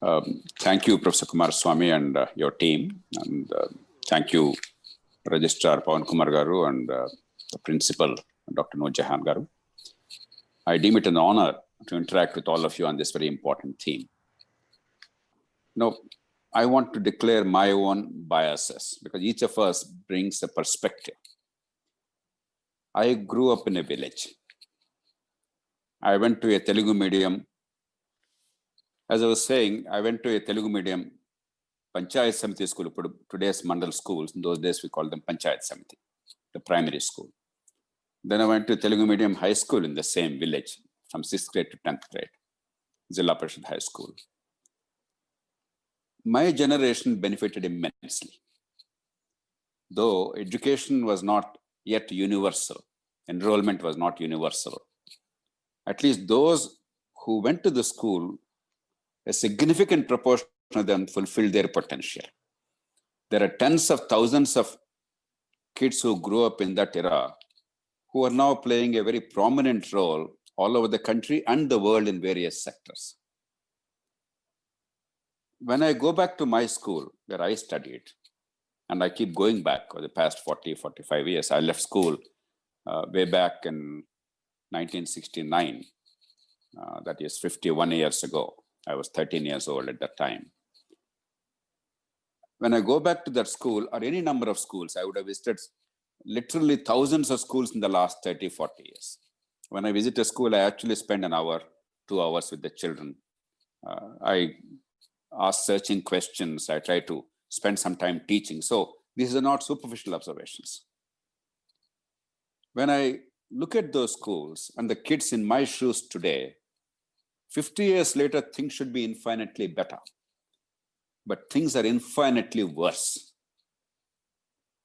Thank you, Professor Kumar Swami and your team. And thank you, Registrar Pawan Kumar Garu and the Principal, Dr. Noor Jahan Garu. I deem it an honor to interact with all of you on this very important theme. Now, I want to declare my own biases because each of us brings a perspective. I grew up in a village. I went to a Telugu medium. As I was saying, I went to a Telugu medium Panchayat Samiti school, today's Mandal schools. In those days, we called them Panchayat Samiti, the primary school. Then I went to Telugu medium high school in the same village from 6th grade to 10th grade, Zilla Parishad High School. My generation benefited immensely. Though education was not yet universal, enrollment was not universal. At least those who went to the school, a significant proportion of them fulfilled their potential. There are tens of thousands of kids who grew up in that era who are now playing a very prominent role all over the country and the world in various sectors. When I go back to my school where I studied, and I keep going back over the past 40, 45 years, I left school way back in 1969. That is 51 years ago. I was 13 years old at that time. When I go back to that school or any number of schools, I would have visited literally thousands of schools in the last 30, 40 years. When I visit a school, I actually spend an hour, 2 hours with the children. I ask searching questions. I try to spend some time teaching. So these are not superficial observations. When I look at those schools and the kids in my shoes today, 50 years later, things should be infinitely better. But things are infinitely worse.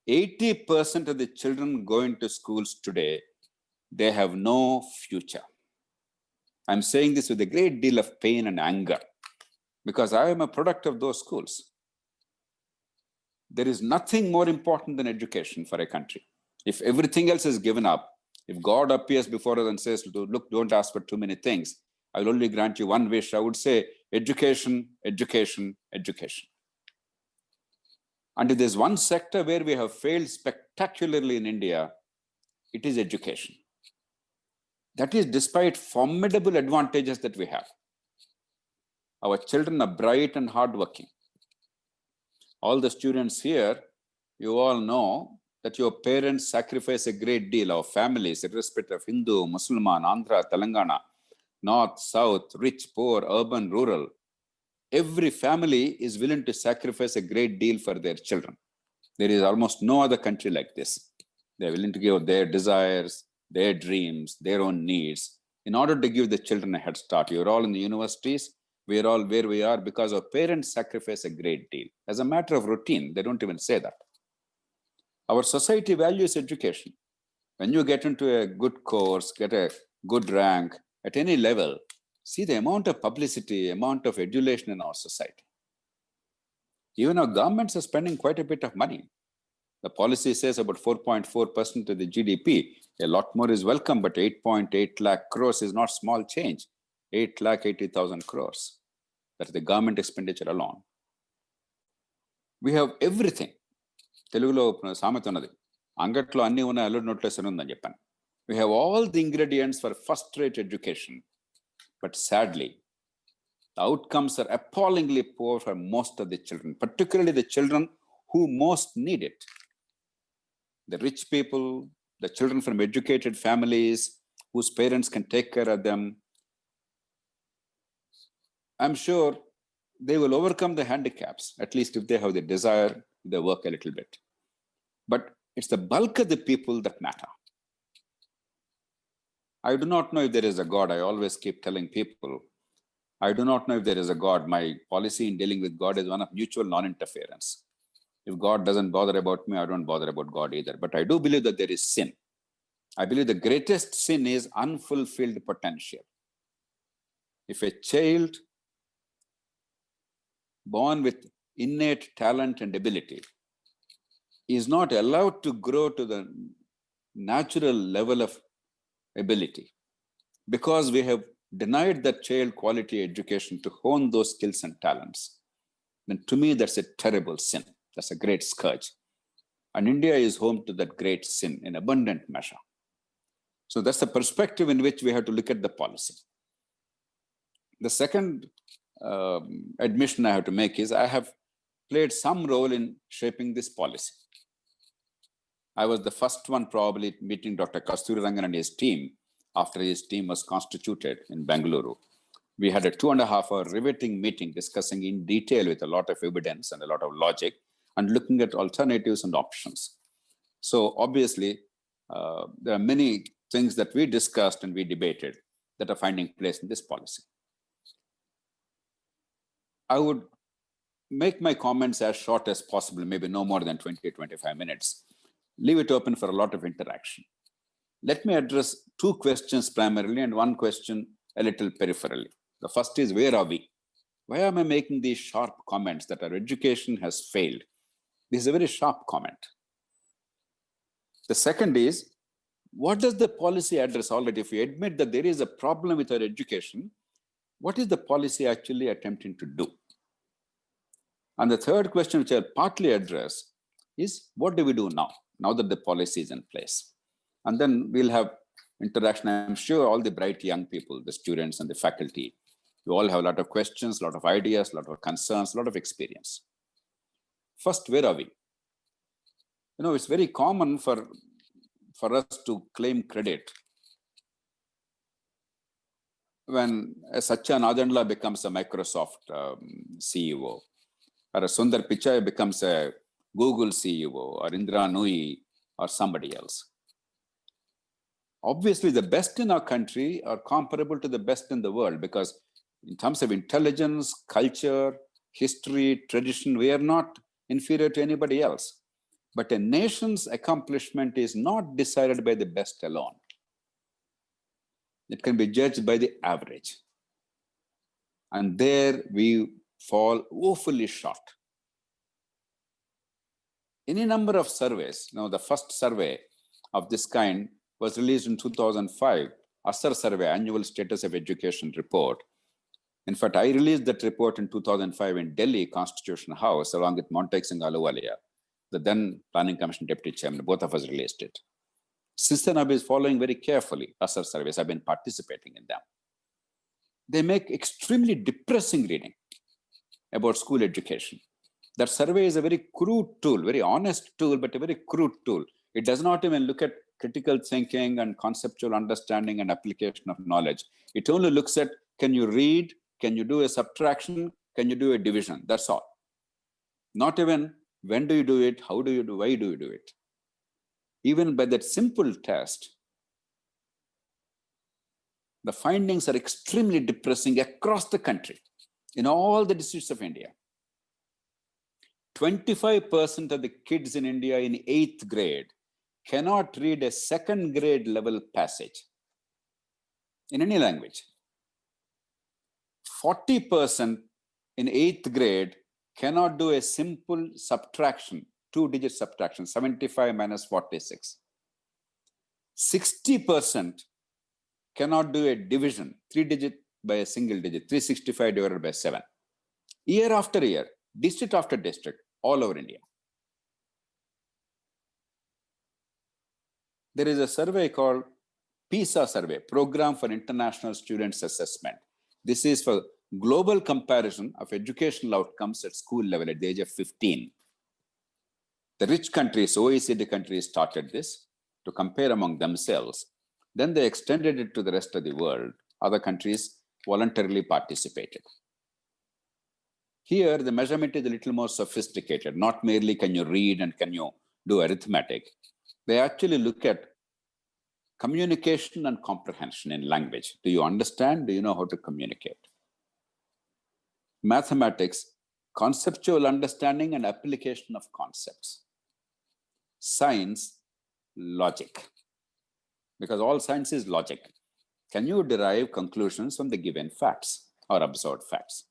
80% of the children going to schools today, they have no future. I'm saying this with a great deal of pain and anger because I am a product of those schools. There is nothing more important than education for a country. If everything else is given up, if God appears before us and says, look, don't ask for too many things, I will only grant you one wish. I would say education, education, education. And if there's one sector where we have failed spectacularly in India, it is education. That is despite formidable advantages that we have. Our children are bright and hardworking. All the students here, you all know that your parents sacrifice a great deal. Our families, irrespective of Hindu, Muslim, Andhra, Telangana, North, South, rich, poor, urban, rural. Every family is willing to sacrifice a great deal for their children. There is almost no other country like this. They're willing to give their desires, their dreams, their own needs in order to give the children a head start. You're all in the universities. We're all where we are because our parents sacrifice a great deal. As a matter of routine, they don't even say that. Our society values education. When you get into a good course, get a good rank at any level, see the amount of publicity, amount of adulation in our society. Even our governments are spending quite a bit of money. The policy says about 4.4% of the GDP. A lot more is welcome, but 8.8 lakh crores is not small change. 8,80,000 crores. That's the government expenditure alone. We have everything. Telugulo సామెత ఉన్నది. అంగట్లో అన్ని ఉన్న అల్లుడి నోట్లో శనుందని చెప్పాను. We have all the ingredients for first-rate education. But sadly, the outcomes are appallingly poor for most of the children, particularly the children who most need it. The rich people, the children from educated families, whose parents can take care of them. I'm sure they will overcome the handicaps, at least if they have the desire, they work a little bit. But it's the bulk of the people that matter. I do not know if there is a God. I always keep telling people, I do not know if there is a God. My policy in dealing with God is one of mutual non-interference. If God doesn't bother about me, I don't bother about God either. But I do believe that there is sin. I believe the greatest sin is unfulfilled potential. If a child born with innate talent and ability is not allowed to grow to the natural level of ability because we have denied that child quality education to hone those skills and talents, then to me, that's a terrible sin. That's a great scourge. And India is home to that great sin in abundant measure. So that's the perspective in which we have to look at the policy. The second admission I have to make is I have played some role in shaping this policy. I was the first one probably meeting Dr. Kasturirangan and his team after his team was constituted in Bengaluru. We had a 2.5-hour riveting meeting discussing in detail with a lot of evidence and a lot of logic and looking at alternatives and options. So obviously, there are many things that we discussed and we debated that are finding place in this policy. I would make my comments as short as possible, maybe no more than 20-25 minutes. Leave it open for a lot of interaction. Let me address two questions primarily and one question a little peripherally. The first is, where are we? Why am I making these sharp comments that our education has failed? This is a very sharp comment. The second is, what does the policy address already? If we admit that there is a problem with our education, what is the policy actually attempting to do? And the third question, which I'll partly address, is what do we do now that the policy is in place? And then we'll have interaction. I'm sure all the bright young people, the students and the faculty, you all have a lot of questions, a lot of ideas, a lot of concerns, a lot of experience. First, where are we? You know, it's very common for us to claim credit when a Satya Nadella becomes a Microsoft CEO, or a Sundar Pichai becomes a Google CEO, or Indra Nooyi, or somebody else. Obviously, the best in our country are comparable to the best in the world, because in terms of intelligence, culture, history, tradition, we are not inferior to anybody else. But a nation's accomplishment is not decided by the best alone. It can be judged by the average. And there we fall woefully short. Any number of surveys, the first survey of this kind was released in 2005, ASSER survey, Annual Status of Education Report. In fact, I released that report in 2005 in Delhi Constitution House, along with Montek Singh Ahluwalia, the then Planning Commission Deputy Chairman. Both of us released it. Since then, I've been following very carefully ASSER surveys. I've been participating in them. They make extremely depressing reading about school education. That survey is a very crude tool, very honest tool, but a very crude tool. It does not even look at critical thinking and conceptual understanding and application of knowledge. It only looks at, can you read? Can you do a subtraction? Can you do a division? That's all. Not even when do you do it? How do you do? Why do you do it? Even by that simple test, the findings are extremely depressing across the country, in all the districts of India. 25% of the kids in India in 8th grade cannot read a 2nd grade level passage in any language. 40% in 8th grade cannot do a simple subtraction, 2-digit subtraction, 75 minus 46. 60% cannot do a division, 3-digit by a single digit, 365 divided by 7. Year after year, district after district, all over India. There is a survey called Pisa survey, Program for International Students Assessment. This is for global comparison of educational outcomes at school level at the age of 15. The rich countries, OECD countries, started this to compare among themselves. Then they extended it to the rest of the world. Other countries voluntarily participated. Here, the measurement is a little more sophisticated. Not merely can you read and can you do arithmetic. They actually look at communication and comprehension in language. Do you understand? Do you know how to communicate? Mathematics, conceptual understanding and application of concepts. Science, logic. Because all science is logic. Can you derive conclusions from the given facts or observed facts?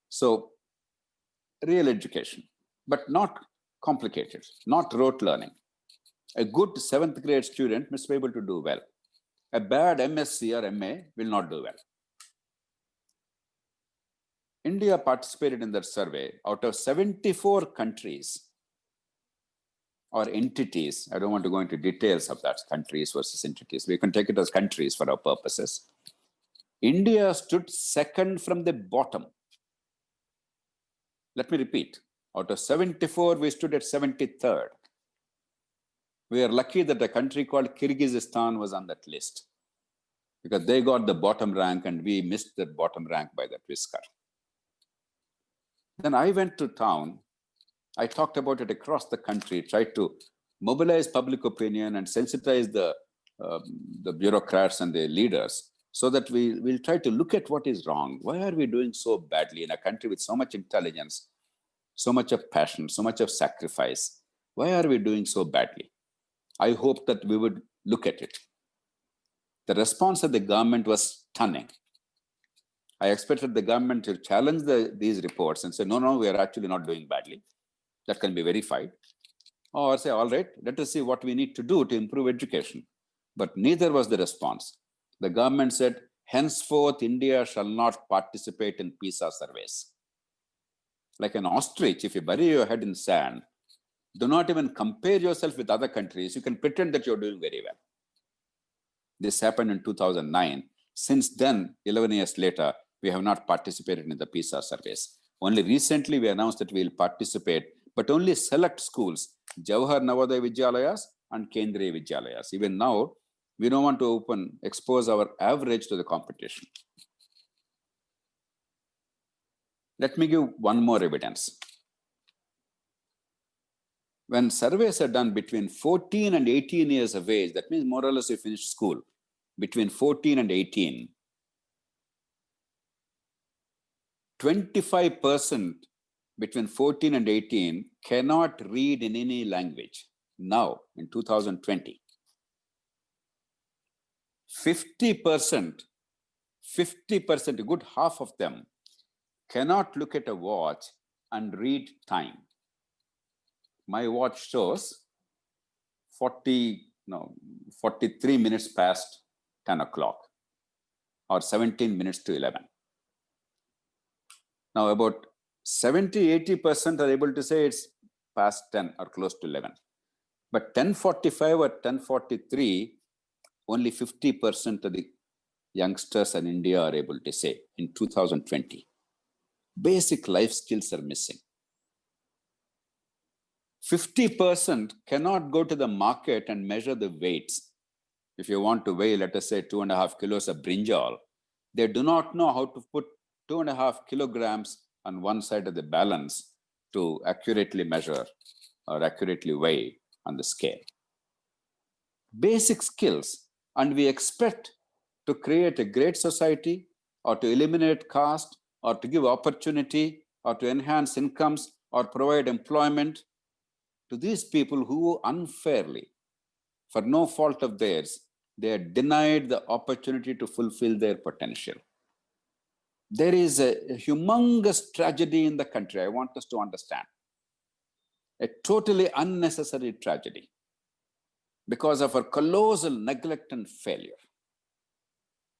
So, real education, but not complicated, not rote learning. A good 7th grade student must be able to do well. A bad MSc or MA will not do well. India participated in that survey. Out of 74 countries or entities, I don't want to go into details of that, countries versus entities. We can take it as countries for our purposes. India stood second from the bottom. Let me repeat. Out of 74, we stood at 73rd. We are lucky that a country called Kyrgyzstan was on that list, because they got the bottom rank and we missed the bottom rank by that whisker. Then I went to town. I talked about it across the country, tried to mobilize public opinion and sensitize the bureaucrats and the leaders, so that we'll try to look at what is wrong. Why are we doing so badly in a country with so much intelligence, so much of passion, so much of sacrifice? Why are we doing so badly? I hope that we would look at it. The response of the government was stunning. I expected the government to challenge these reports and say, no, we are actually not doing badly. That can be verified. Or say, all right, let us see what we need to do to improve education. But neither was the response. The government said, henceforth, India shall not participate in Pisa surveys. Like an ostrich, if you bury your head in sand, do not even compare yourself with other countries. You can pretend that you're doing very well. This happened in 2009. Since then, 11 years later, we have not participated in the PISA surveys. Only recently we announced that we will participate, but only select schools, Jawahar Navodaya Vidyalayas and Kendriya Vidyalayas. Even now, we don't want to expose our average to the competition. Let me give one more evidence. When surveys are done between 14 and 18 years of age, that means more or less you finish school, between 14 and 18, 25% between 14 and 18 cannot read in any language now in 2020. 50%, a good half of them, cannot look at a watch and read time. My watch shows 43 minutes past 10 o'clock or 17 minutes to 11. Now about 70-80% are able to say it's past 10 or close to 11. But 10:45 or 10:43, only 50% of the youngsters in India are able to say in 2020. Basic life skills are missing. 50% cannot go to the market and measure the weights. If you want to weigh, let us say, 2.5 kilos of brinjal, they do not know how to put 2.5 kilograms on one side of the balance to accurately measure or accurately weigh on the scale. Basic skills, and we expect to create a great society or to eliminate caste or to give opportunity or to enhance incomes or provide employment to these people who unfairly, for no fault of theirs, they are denied the opportunity to fulfill their potential. There is a humongous tragedy in the country. I want us to understand. A totally unnecessary tragedy because of our colossal neglect and failure.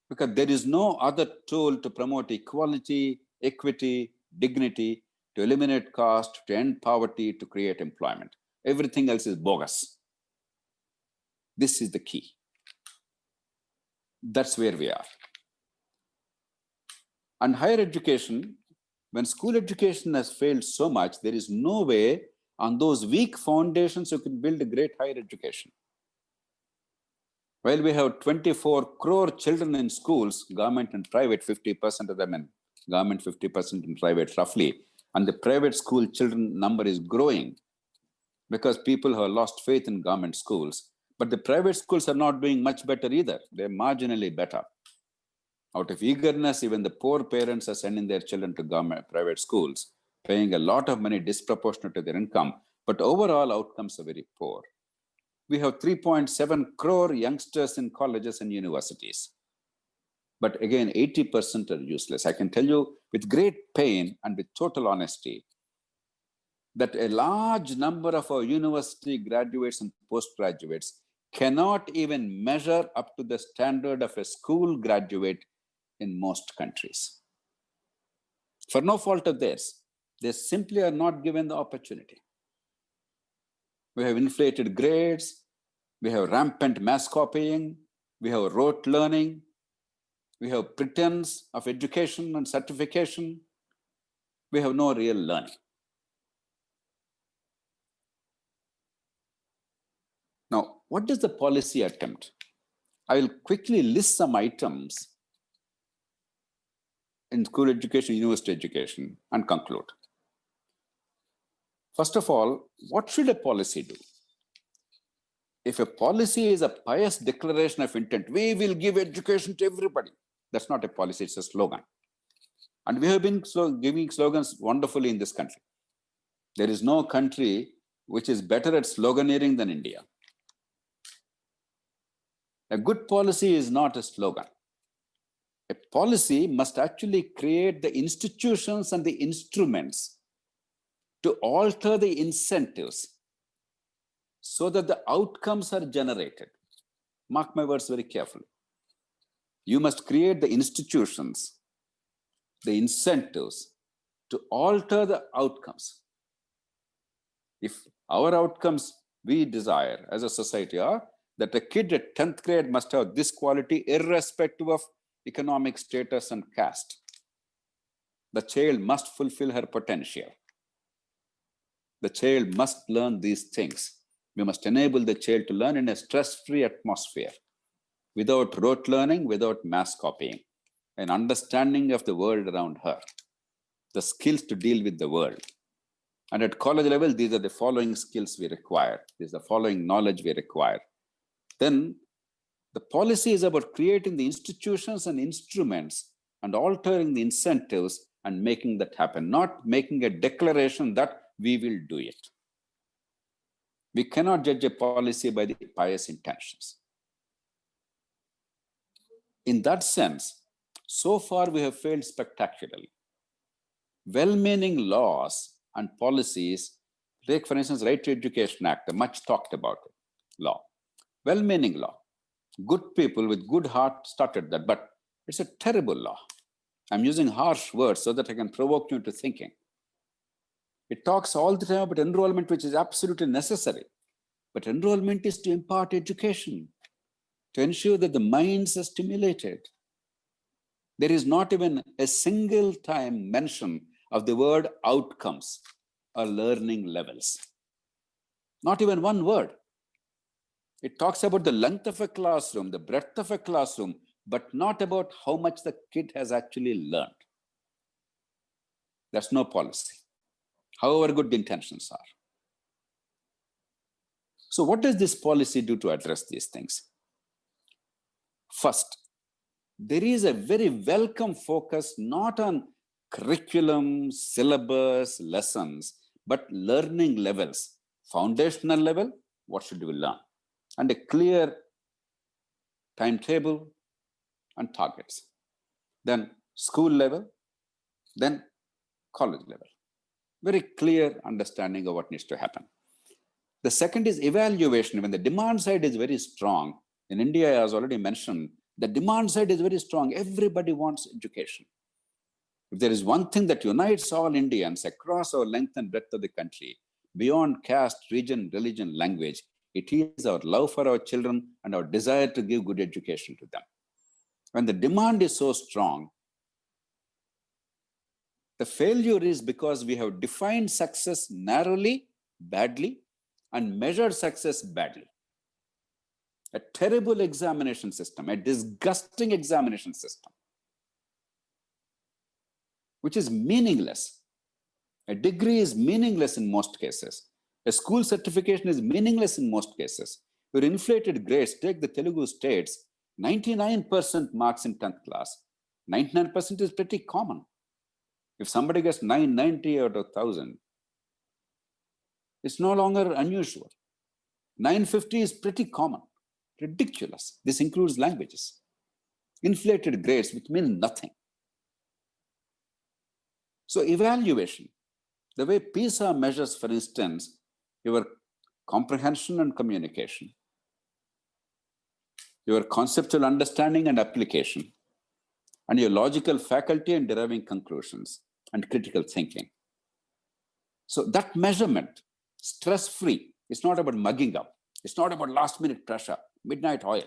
Because there is no other tool to promote equality, equity, dignity, to eliminate caste, to end poverty, to create employment. Everything else is bogus. This is the key. That's where we are. And higher education, when school education has failed so much, there is no way on those weak foundations you can build a great higher education. While we have 24 crore children in schools, government and private, 50% of them in government, 50% in private roughly, and the private school children number is growing because people have lost faith in government schools. But the private schools are not doing much better either. They're marginally better. Out of eagerness, even the poor parents are sending their children to private schools, paying a lot of money disproportionate to their income, but overall outcomes are very poor. We have 3.7 crore youngsters in colleges and universities. But again, 80% are useless. I can tell you with great pain and with total honesty that a large number of our university graduates and postgraduates cannot even measure up to the standard of a school graduate in most countries. For no fault of theirs. They simply are not given the opportunity. We have inflated grades, we have rampant mass copying, we have rote learning, we have pretense of education and certification, we have no real learning. Now, what does the policy attempt? I will quickly list some items in school education, university education, and conclude. First of all, what should a policy do? If a policy is a pious declaration of intent, we will give education to everybody. That's not a policy, it's a slogan. And we have been giving slogans wonderfully in this country. There is no country which is better at sloganeering than India. A good policy is not a slogan. A policy must actually create the institutions and the instruments to alter the incentives so that the outcomes are generated. Mark my words very carefully. You must create the institutions, the incentives to alter the outcomes. If our outcomes we desire as a society are that a kid at 10th grade must have this quality irrespective of economic status and caste. The child must fulfill her potential. The child must learn these things. We must enable the child to learn in a stress-free atmosphere, without rote learning, without mass copying, an understanding of the world around her, the skills to deal with the world. And at college level, these are the following skills we require. These are the following knowledge we require. Then the policy is about creating the institutions and instruments and altering the incentives and making that happen, not making a declaration that we will do it. We cannot judge a policy by the pious intentions. In that sense, so far we have failed spectacularly. Well-meaning laws and policies, take for instance, Right to Education Act, a much talked about law. Well-meaning law. Good people with good heart started that, but it's a terrible law. I'm using harsh words so that I can provoke you into thinking. It talks all the time about enrollment, which is absolutely necessary. But enrollment is to impart education, to ensure that the minds are stimulated. There is not even a single time mention of the word outcomes or learning levels. Not even one word. It talks about the length of a classroom, the breadth of a classroom, but not about how much the kid has actually learned. That's no policy, however good the intentions are. So what does this policy do to address these things? First, there is a very welcome focus not on curriculum, syllabus, lessons, but learning levels. Foundational level, what should we learn? And a clear timetable and targets. Then school level, then college level. Very clear understanding of what needs to happen. The second is evaluation. When the demand side is very strong, in India, as already mentioned, the demand side is very strong. Everybody wants education. If there is one thing that unites all Indians across our length and breadth of the country, beyond caste, region, religion, language, it is our love for our children and our desire to give good education to them. When the demand is so strong, the failure is because we have defined success narrowly, badly, and measured success badly. A terrible examination system, a disgusting examination system, which is meaningless. A degree is meaningless in most cases. A school certification is meaningless in most cases. Your inflated grades, take the Telugu states, 99% marks in 10th class. 99% is pretty common. If somebody gets 990 out of 1,000, it's no longer unusual. 950 is pretty common. Ridiculous. This includes languages. Inflated grades, which mean nothing. So evaluation, the way Pisa measures, for instance, your comprehension and communication, your conceptual understanding and application, and your logical faculty and deriving conclusions. and critical thinking. So that measurement, stress-free, it's not about mugging up. It's not about last-minute pressure, midnight oil.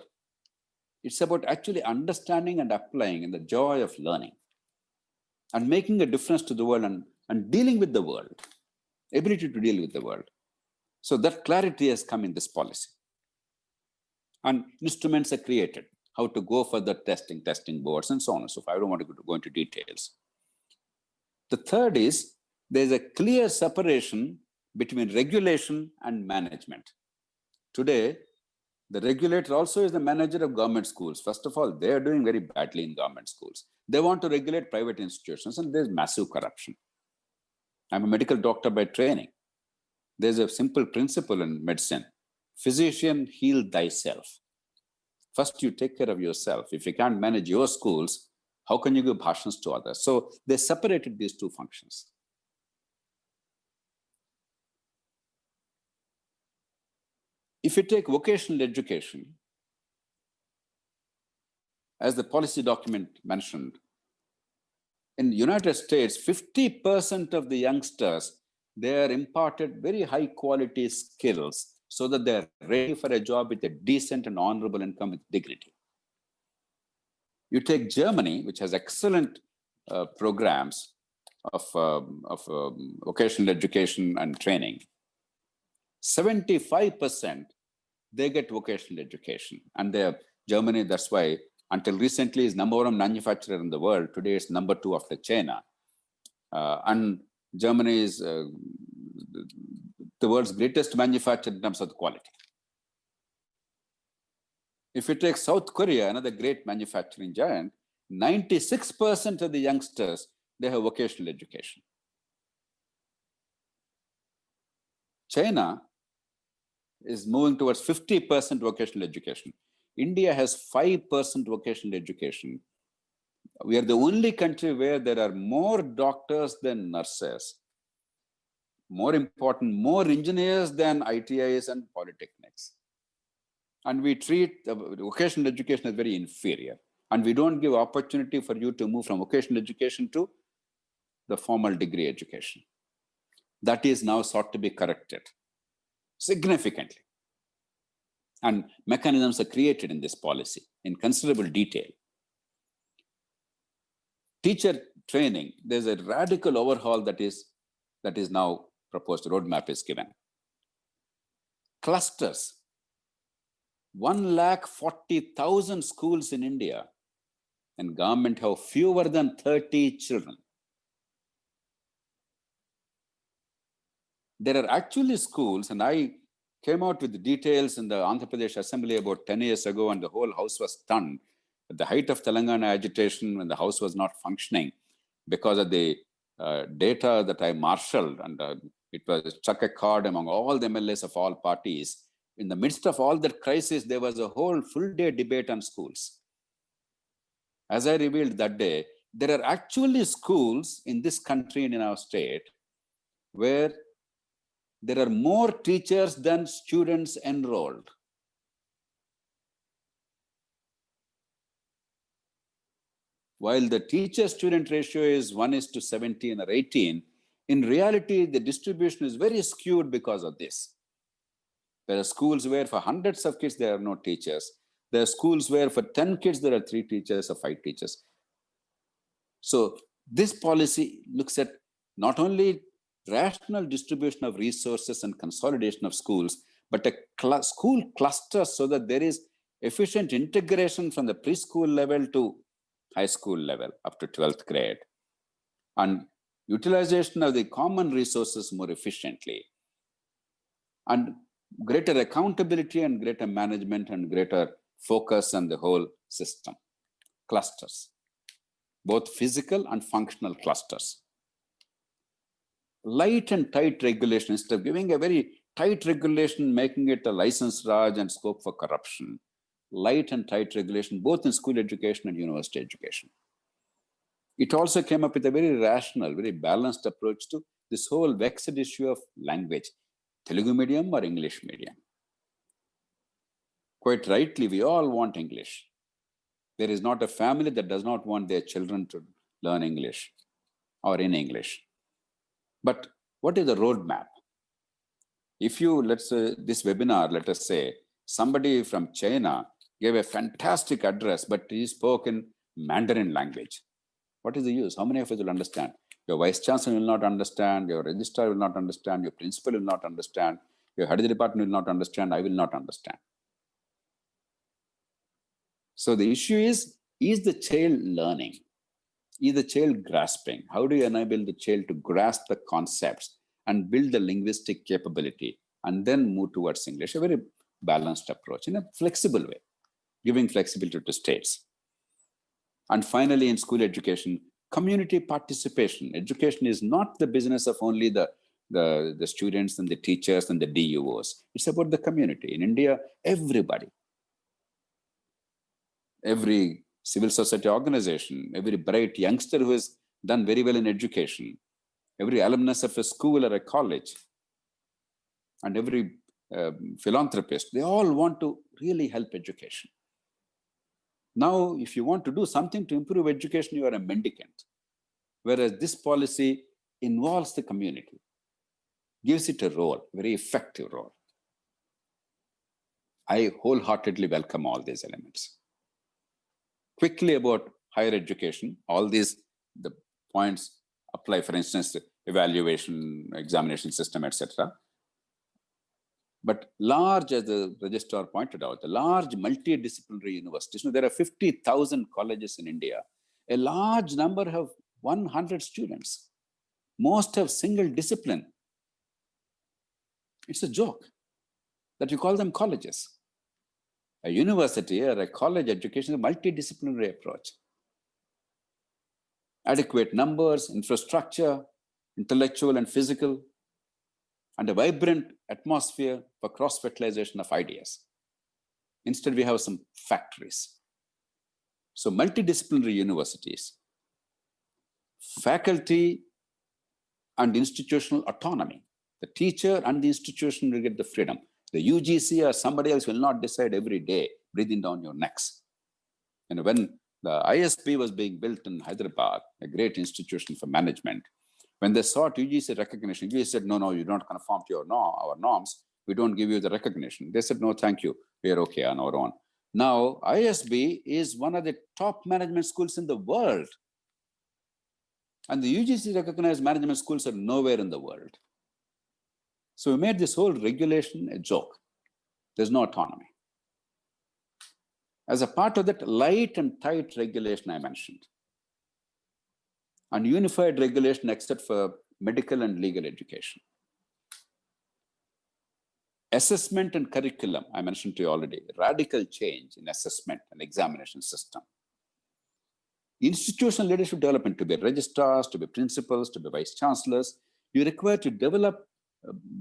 It's about actually understanding and applying in the joy of learning and making a difference to the world and dealing with the world, ability to deal with the world. So that clarity has come in this policy. And instruments are created, how to go for the testing boards, and so on and so forth. I don't want to go into details. The third is, there's a clear separation between regulation and management. Today, the regulator also is the manager of government schools. First of all, they are doing very badly in government schools. They want to regulate private institutions, and there's massive corruption. I'm a medical doctor by training. There's a simple principle in medicine. Physician, heal thyself. First, you take care of yourself. If you can't manage your schools, how can you give bhashans to others? So they separated these two functions. If you take vocational education, as the policy document mentioned, in the United States, 50% of the youngsters, they are imparted very high quality skills so that they're ready for a job with a decent and honorable income with dignity. You take Germany, which has excellent programs of vocational education and training. 75% they get vocational education, and Germany, that's why until recently is #1 manufacturer in the world. Today it's #2 after China, and Germany is the world's greatest manufacturer in terms of quality. If you take South Korea, another great manufacturing giant, 96% of the youngsters, they have vocational education. China is moving towards 50% vocational education. India has 5% vocational education. We are the only country where there are more doctors than nurses. More important, more engineers than ITIs and polytechnics. And we treat vocational education as very inferior. And we don't give opportunity for you to move from vocational education to the formal degree education. That is now sought to be corrected significantly. And mechanisms are created in this policy in considerable detail. Teacher training, there's a radical overhaul that is now proposed. Roadmap is given. Clusters. 140,000 schools in India, and government have fewer than 30 children. There are actually schools, and I came out with the details in the Andhra Pradesh Assembly about 10 years ago, and the whole house was stunned. At the height of Telangana agitation, when the house was not functioning because of the data that I marshaled, and it was struck a chord among all the MLAs of all parties. In the midst of all that crisis, there was a whole full-day debate on schools. As I revealed that day, there are actually schools in this country and in our state where there are more teachers than students enrolled. While the teacher-student ratio is 1:17 or 18, in reality, the distribution is very skewed because of this. There are schools where for hundreds of kids, there are no teachers. There are schools where for 10 kids, there are 3 teachers or 5 teachers. So this policy looks at not only rational distribution of resources and consolidation of schools, but a school cluster so that there is efficient integration from the preschool level to high school level up to 12th grade, and utilization of the common resources more efficiently, and greater accountability and greater management and greater focus on the whole system. Clusters, both physical and functional clusters. Light and tight regulation, instead of giving a very tight regulation, making it a license raj and scope for corruption. Light and tight regulation, both in school education and university education. It also came up with a very rational, very balanced approach to this whole vexed issue of language, Telugu medium or English medium. Quite rightly, we all want English. There is not a family that does not want their children to learn English. or in English. But what is the roadmap? If you, let's say, this webinar, let us say, somebody from China gave a fantastic address, but he spoke in Mandarin language. What is the use? How many of us will understand? Your vice chancellor will not understand, your registrar will not understand, your principal will not understand, your head of the department will not understand, I will not understand. So the issue is the child learning? Is the child grasping? How do you enable the child to grasp the concepts and build the linguistic capability and then move towards English? A very balanced approach in a flexible way, giving flexibility to states. And finally, in school education, community participation. Education is not the business of only the students and the teachers and the DUOs. It's about the community. In India, everybody, every civil society organization, every bright youngster who has done very well in education, every alumnus of a school or a college, and every philanthropist, they all want to really help education. Now, if you want to do something to improve education, you are a mendicant. Whereas this policy involves the community, gives it a role, very effective role. I wholeheartedly welcome all these elements. Quickly about higher education, all these, the points apply, for instance, evaluation, examination system, etc. But large, as the registrar pointed out, the large multidisciplinary universities, there are 50,000 colleges in India. A large number have 100 students. Most have single discipline. It's a joke that you call them colleges. A university or a college education is a multidisciplinary approach. Adequate numbers, infrastructure, intellectual and physical, and a vibrant atmosphere for cross-fertilization of ideas. Instead, we have some factories. So multidisciplinary universities, faculty and institutional autonomy. The teacher and the institution will get the freedom. The UGC or somebody else will not decide every day, breathing down your necks. And when the ISB was being built in Hyderabad, a great institution for management, when they sought UGC recognition, UGC said, no, you don't conform to our norms. We don't give you the recognition. They said, no, thank you. We are okay on our own. Now, ISB is one of the top management schools in the world. And the UGC recognized management schools are nowhere in the world. So we made this whole regulation a joke. There's no autonomy. As a part of that light and tight regulation I mentioned, and unified regulation except for medical and legal education. Assessment and curriculum, I mentioned to you already, radical change in assessment and examination system. Institutional leadership development, to be registrars, to be principals, to be vice chancellors, you require to develop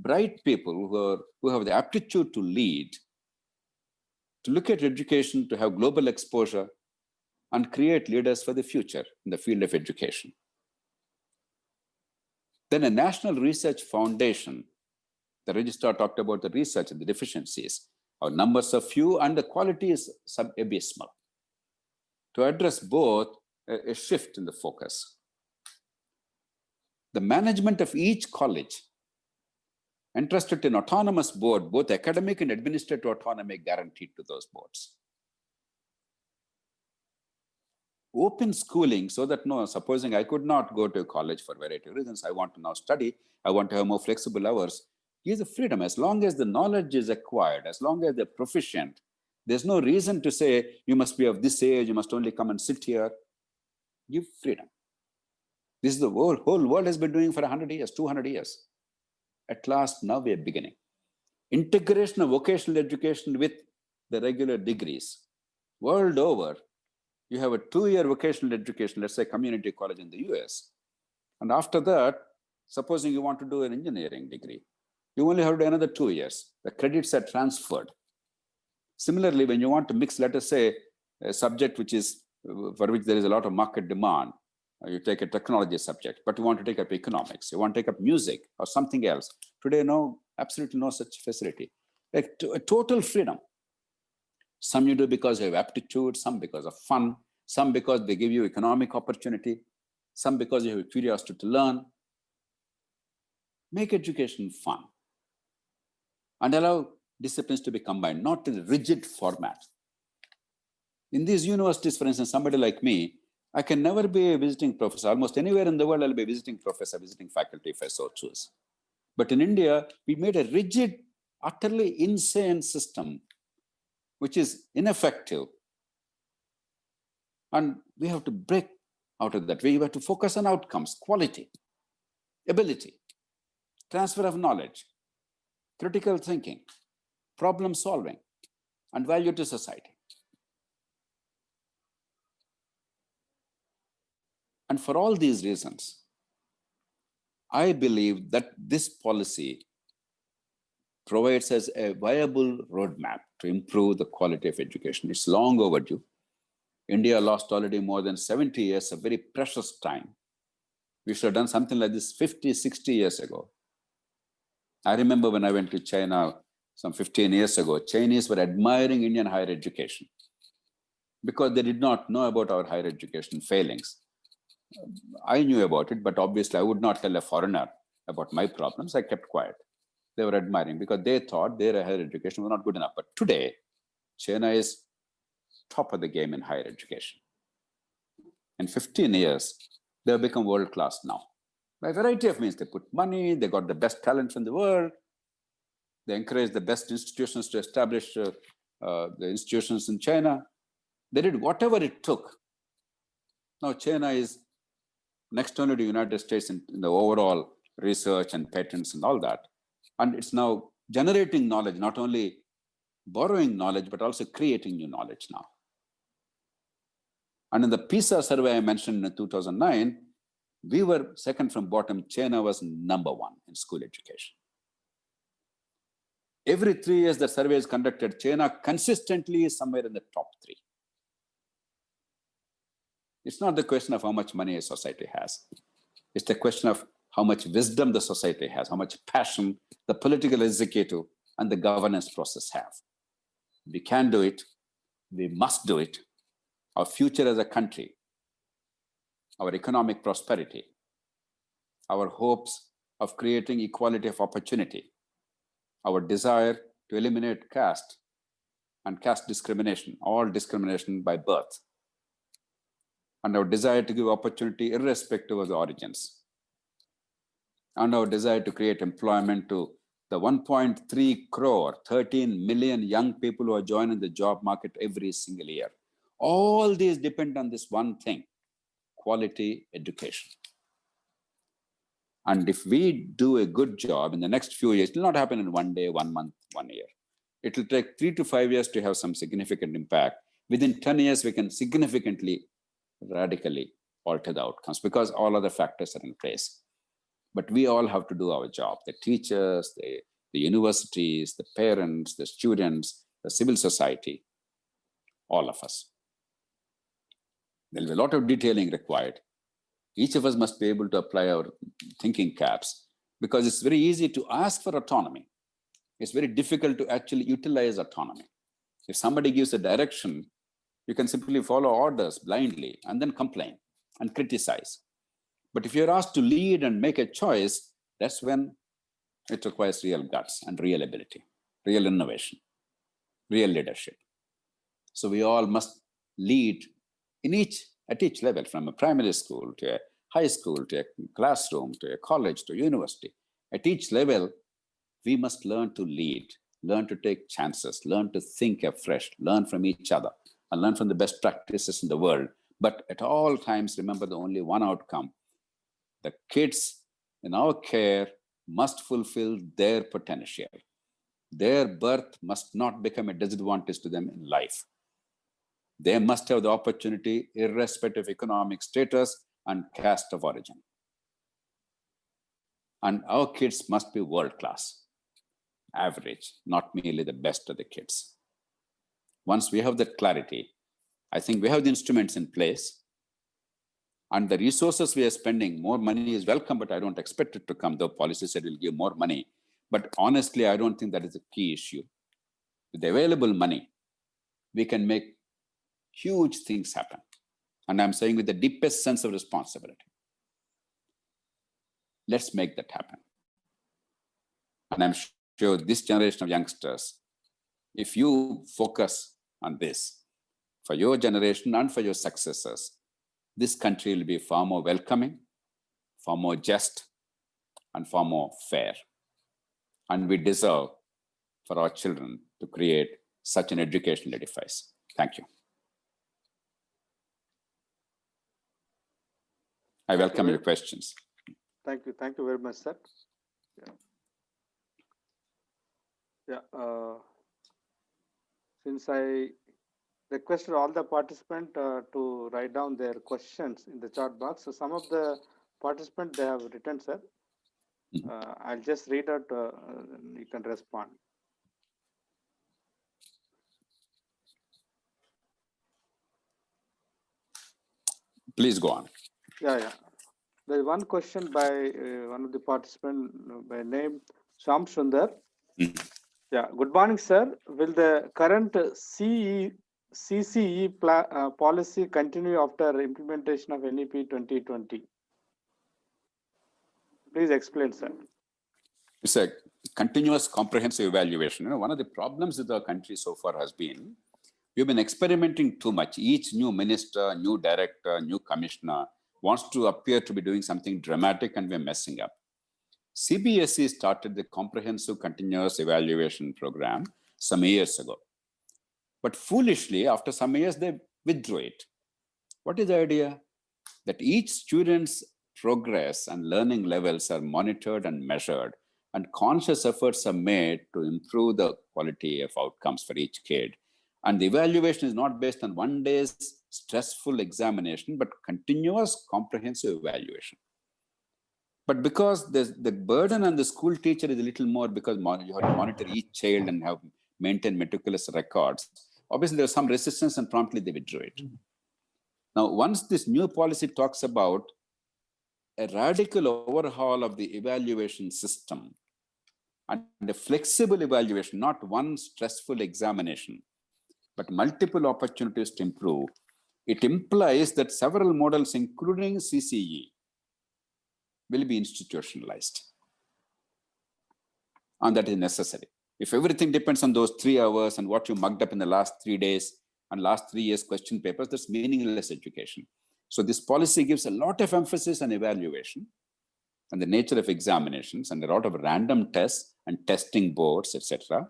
bright people who have the aptitude to lead, to look at education, to have global exposure, and create leaders for the future in the field of education. Then a national research foundation. The registrar talked about the research and the deficiencies. Our numbers are few and the quality is abysmal. To address both, a shift in the focus. The management of each college entrusted to an autonomous board, both academic and administrative autonomy guaranteed to those boards. Open schooling so that, supposing I could not go to college for a variety of reasons, I want to now study, I want to have more flexible hours, give the freedom. As long as the knowledge is acquired, as long as they're proficient, there's no reason to say, you must be of this age, you must only come and sit here. Give freedom. This is the whole world has been doing for 100 years, 200 years. At last, now we are beginning. Integration of vocational education with the regular degrees. World over, you have a 2-year vocational education, let's say community college in the US. And after that, supposing you want to do an engineering degree, you only have to do another 2 years. The credits are transferred. Similarly, when you want to mix, let us say, a subject for which there is a lot of market demand, you take a technology subject, but you want to take up economics, you want to take up music or something else. Today, no, absolutely no such facility. Like a total freedom. Some you do because you have aptitude, some because of fun, some because they give you economic opportunity. some because you have a curiosity to learn. Make education fun and allow disciplines to be combined, not in a rigid format. In these universities, for instance, somebody like me, I can never be a visiting professor. Almost anywhere in the world, I'll be a visiting professor, visiting faculty if I so choose. But in India, we made a rigid, utterly insane system, which is ineffective. And we have to break out of that. We have to focus on outcomes, quality, ability, transfer of knowledge, critical thinking, problem solving, and value to society. And for all these reasons, I believe that this policy provides us a viable roadmap to improve the quality of education. It's long overdue. India lost already more than 70 years of very precious time. We should have done something like this 50, 60 years ago. I remember when I went to China some 15 years ago, Chinese were admiring Indian higher education because they did not know about our higher education failings. I knew about it, but obviously I would not tell a foreigner about my problems. I kept quiet. They were admiring because they thought their higher education was not good enough. But today, China is top of the game in higher education. In 15 years, they have become world-class now. By a variety of means, they put money, they got the best talent in the world, they encourage the best institutions to establish the institutions in China. They did whatever it took. Now China is next only to the United States in the overall research and patents and all that. And it's now generating knowledge, not only borrowing knowledge, but also creating new knowledge now. And in the Pisa survey I mentioned in 2009, we were second from bottom. China was number one in school education. Every 3 years the survey is conducted, China consistently is somewhere in the top 3. It's not the question of how much money a society has. It's the question of how much wisdom the society has, how much passion the political executive and the governance process have. We can do it. We must do it. Our future as a country, our economic prosperity, our hopes of creating equality of opportunity, our desire to eliminate caste and caste discrimination, all discrimination by birth, and our desire to give opportunity irrespective of the origins, and our desire to create employment to the 1.3 crore, 13 million young people who are joining the job market every single year. All these depend on this one thing, quality education. And if we do a good job in the next few years, it will not happen in 1 day, 1 month, 1 year. It will take 3 to 5 years to have some significant impact. Within 10 years, we can significantly, radically alter the outcomes because all other factors are in place. But we all have to do our job. The teachers, the universities, the parents, the students, the civil society, all of us. There will be a lot of detailing required. Each of us must be able to apply our thinking caps because it's very easy to ask for autonomy. It's very difficult to actually utilize autonomy. If somebody gives a direction, you can simply follow orders blindly and then complain and criticize. But if you're asked to lead and make a choice, that's when it requires real guts and real ability, real innovation, real leadership. So we all must lead at each level, from a primary school to a high school, to a classroom, to a college, to a university. At each level, we must learn to lead, learn to take chances, learn to think afresh, learn from each other, and learn from the best practices in the world. But at all times, remember the only one outcome. The kids in our care must fulfill their potential. Their birth must not become a disadvantage to them in life. They must have the opportunity irrespective of economic status and caste of origin. And our kids must be world-class, average, not merely the best of the kids. Once we have that clarity, I think we have the instruments in place and the resources we are spending. More money is welcome, but I don't expect it to come, though policy said we'll give more money. But honestly, I don't think that is a key issue. With the available money, we can make huge things happen. And I'm saying with the deepest sense of responsibility. Let's make that happen. And I'm sure this generation of youngsters, if you focus on this for your generation and for your successors, this country will be far more welcoming, far more just, and far more fair. And we deserve for our children to create such an educational edifice. Thank you. I welcome your questions. Thank you. Thank you very much, sir. Since I requested all the participants to write down their questions in the chat box, so some of the participants, they have written, sir. I'll just read out, you can respond. Please go on. There's one question by one of the participants by name Sham Sundar. Good morning, sir. Will the current CCE policy continue after implementation of NEP 2020? Please explain, sir. It's a continuous comprehensive evaluation. You know, one of the problems with our country so far has been, we've been experimenting too much. Each new minister, new director, new commissioner wants to appear to be doing something dramatic, and we're messing up. CBSE started the comprehensive continuous evaluation program some years ago. But foolishly, after some years, they withdrew it. What is the idea? That each student's progress and learning levels are monitored and measured, and conscious efforts are made to improve the quality of outcomes for each kid. And the evaluation is not based on one day's stressful examination, but continuous comprehensive evaluation. But because the burden on the school teacher is a little more, because you have to monitor each child and have maintain meticulous records, obviously there's some resistance, and promptly they withdrew it. Now, once this new policy talks about a radical overhaul of the evaluation system and a flexible evaluation, not one stressful examination, but multiple opportunities to improve, it implies that several models, including CCE, will be institutionalized. And that is necessary. If everything depends on those 3 hours and what you mugged up in the last 3 days and last 3 years question papers, that's meaningless education. So this policy gives a lot of emphasis on evaluation and the nature of examinations and a lot of random tests and testing boards, etc.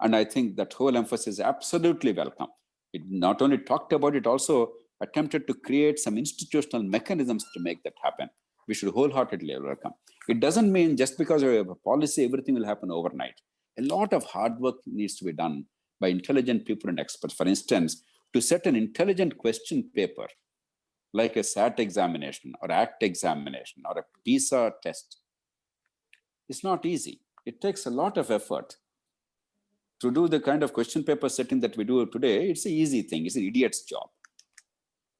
And I think that whole emphasis is absolutely welcome. It not only talked about it, also attempted to create some institutional mechanisms to make that happen. We should wholeheartedly welcome. It doesn't mean just because we have a policy, everything will happen overnight. A lot of hard work needs to be done by intelligent people and experts. For instance, to set an intelligent question paper, like a SAT examination or ACT examination or a Pisa test, it's not easy. It takes a lot of effort. To do the kind of question paper setting that we do today, it's an easy thing. It's an idiot's job.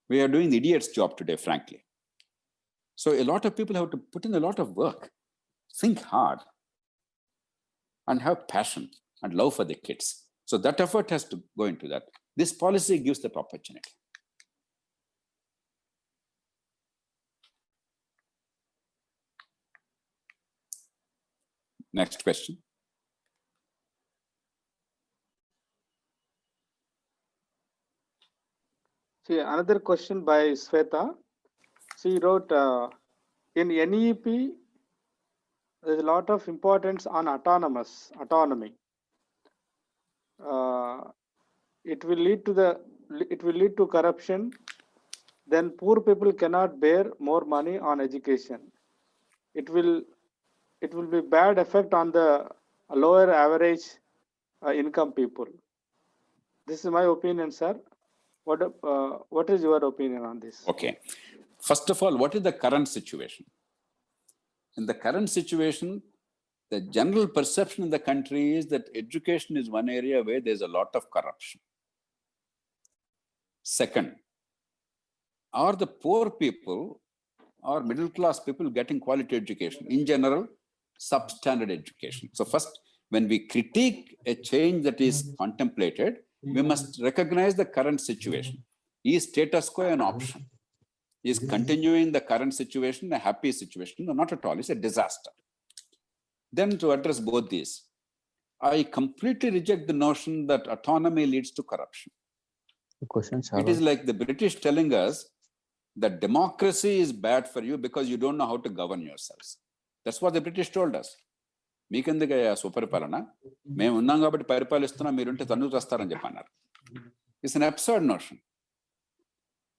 We are doing the idiot's job today, frankly. So a lot of people have to put in a lot of work, think hard, and have passion and love for the kids. So that effort has to go into that. This policy gives that opportunity. Next question. See, another question by Sweta. She wrote, in NEP, there's a lot of importance on autonomy. It will lead to corruption. Then poor people cannot bear more money on education. It will be bad effect on the lower average income people. This is my opinion, sir. What is your opinion on this? Okay. First of all, what is the current situation? In the current situation, the general perception in the country is that education is one area where there's a lot of corruption. Second, are the poor people or middle class people getting quality education? In general, substandard education. So first, when we critique a change that is contemplated, we must recognize the current situation. Is status quo an option? Is continuing the current situation a happy situation? No, not at all. It's a disaster. Then to address both these, I completely reject the notion that autonomy leads to corruption. It is like the British telling us that democracy is bad for you because you don't know how to govern yourselves. That's what the British told us. మీకెందుకయ్యా సుపరిపాలన మేము ఉన్నాం కాబట్టి పరిపాలిస్తున్నాం మీరుంటే తన్ను చేస్తారని చెప్పన్నారు. It's an absurd notion.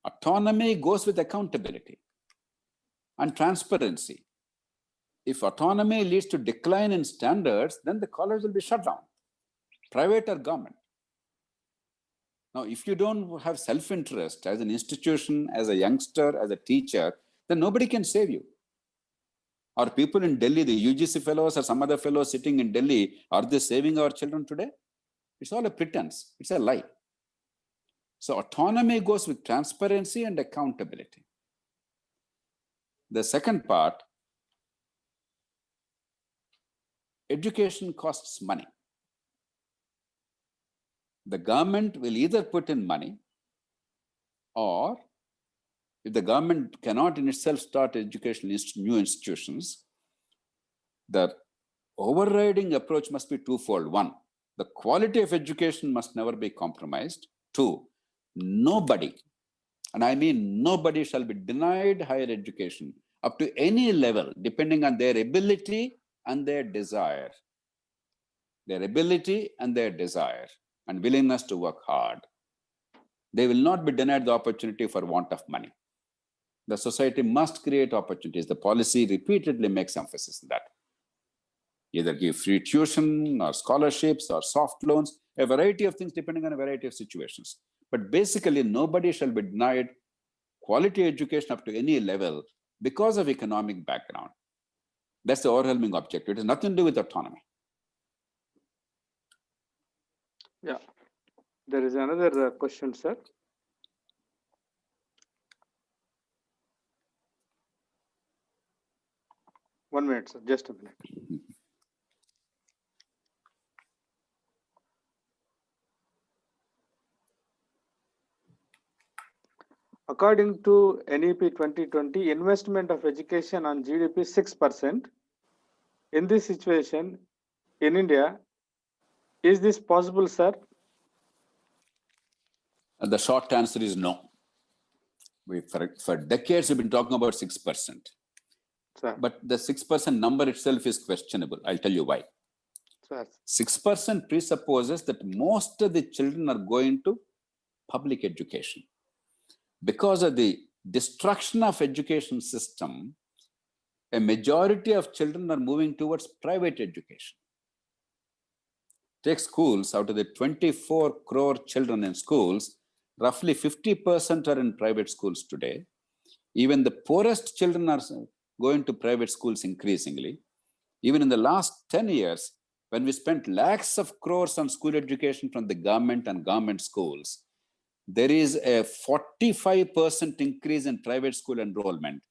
Autonomy goes with accountability and transparency. If autonomy leads to decline in standards, then the college will be shut down, private or government. Now, if you don't have self-interest as an institution, as a youngster, as a teacher, then nobody can save you. Are people in Delhi, the UGC fellows or some other fellows sitting in Delhi, are they saving our children today? It's all a pretense. It's a lie. So autonomy goes with transparency and accountability. The second part, education costs money. The government will either put in money, or if the government cannot in itself start new institutions, the overriding approach must be twofold. One, the quality of education must never be compromised. Two, nobody, and I mean nobody, shall be denied higher education up to any level, depending on their ability and their desire. Their ability and their desire and willingness to work hard. They will not be denied the opportunity for want of money. The society must create opportunities. The policy repeatedly makes emphasis on that. Either give free tuition or scholarships or soft loans, a variety of things depending on a variety of situations. But basically, nobody shall be denied quality education up to any level because of economic background. That's the overwhelming objective. It has nothing to do with autonomy. Yeah. There is another question, sir. One minute, sir. Just a minute. According to NEP 2020, investment of education on GDP 6%. In this situation, in India, is this possible, sir? The short answer is no. For decades, we've been talking about 6%. Sir. But the 6% number itself is questionable. I'll tell you why. Sir. 6% presupposes that most of the children are going to public education. Because of the destruction of education system, a majority of children are moving towards private education. Take schools, out of the 24 crore children in schools, roughly 50% are in private schools today. Even the poorest children are going to private schools increasingly. Even in the last 10 years, when we spent lakhs of crores on school education from the government and government schools, there is a 45% increase in private school enrollment.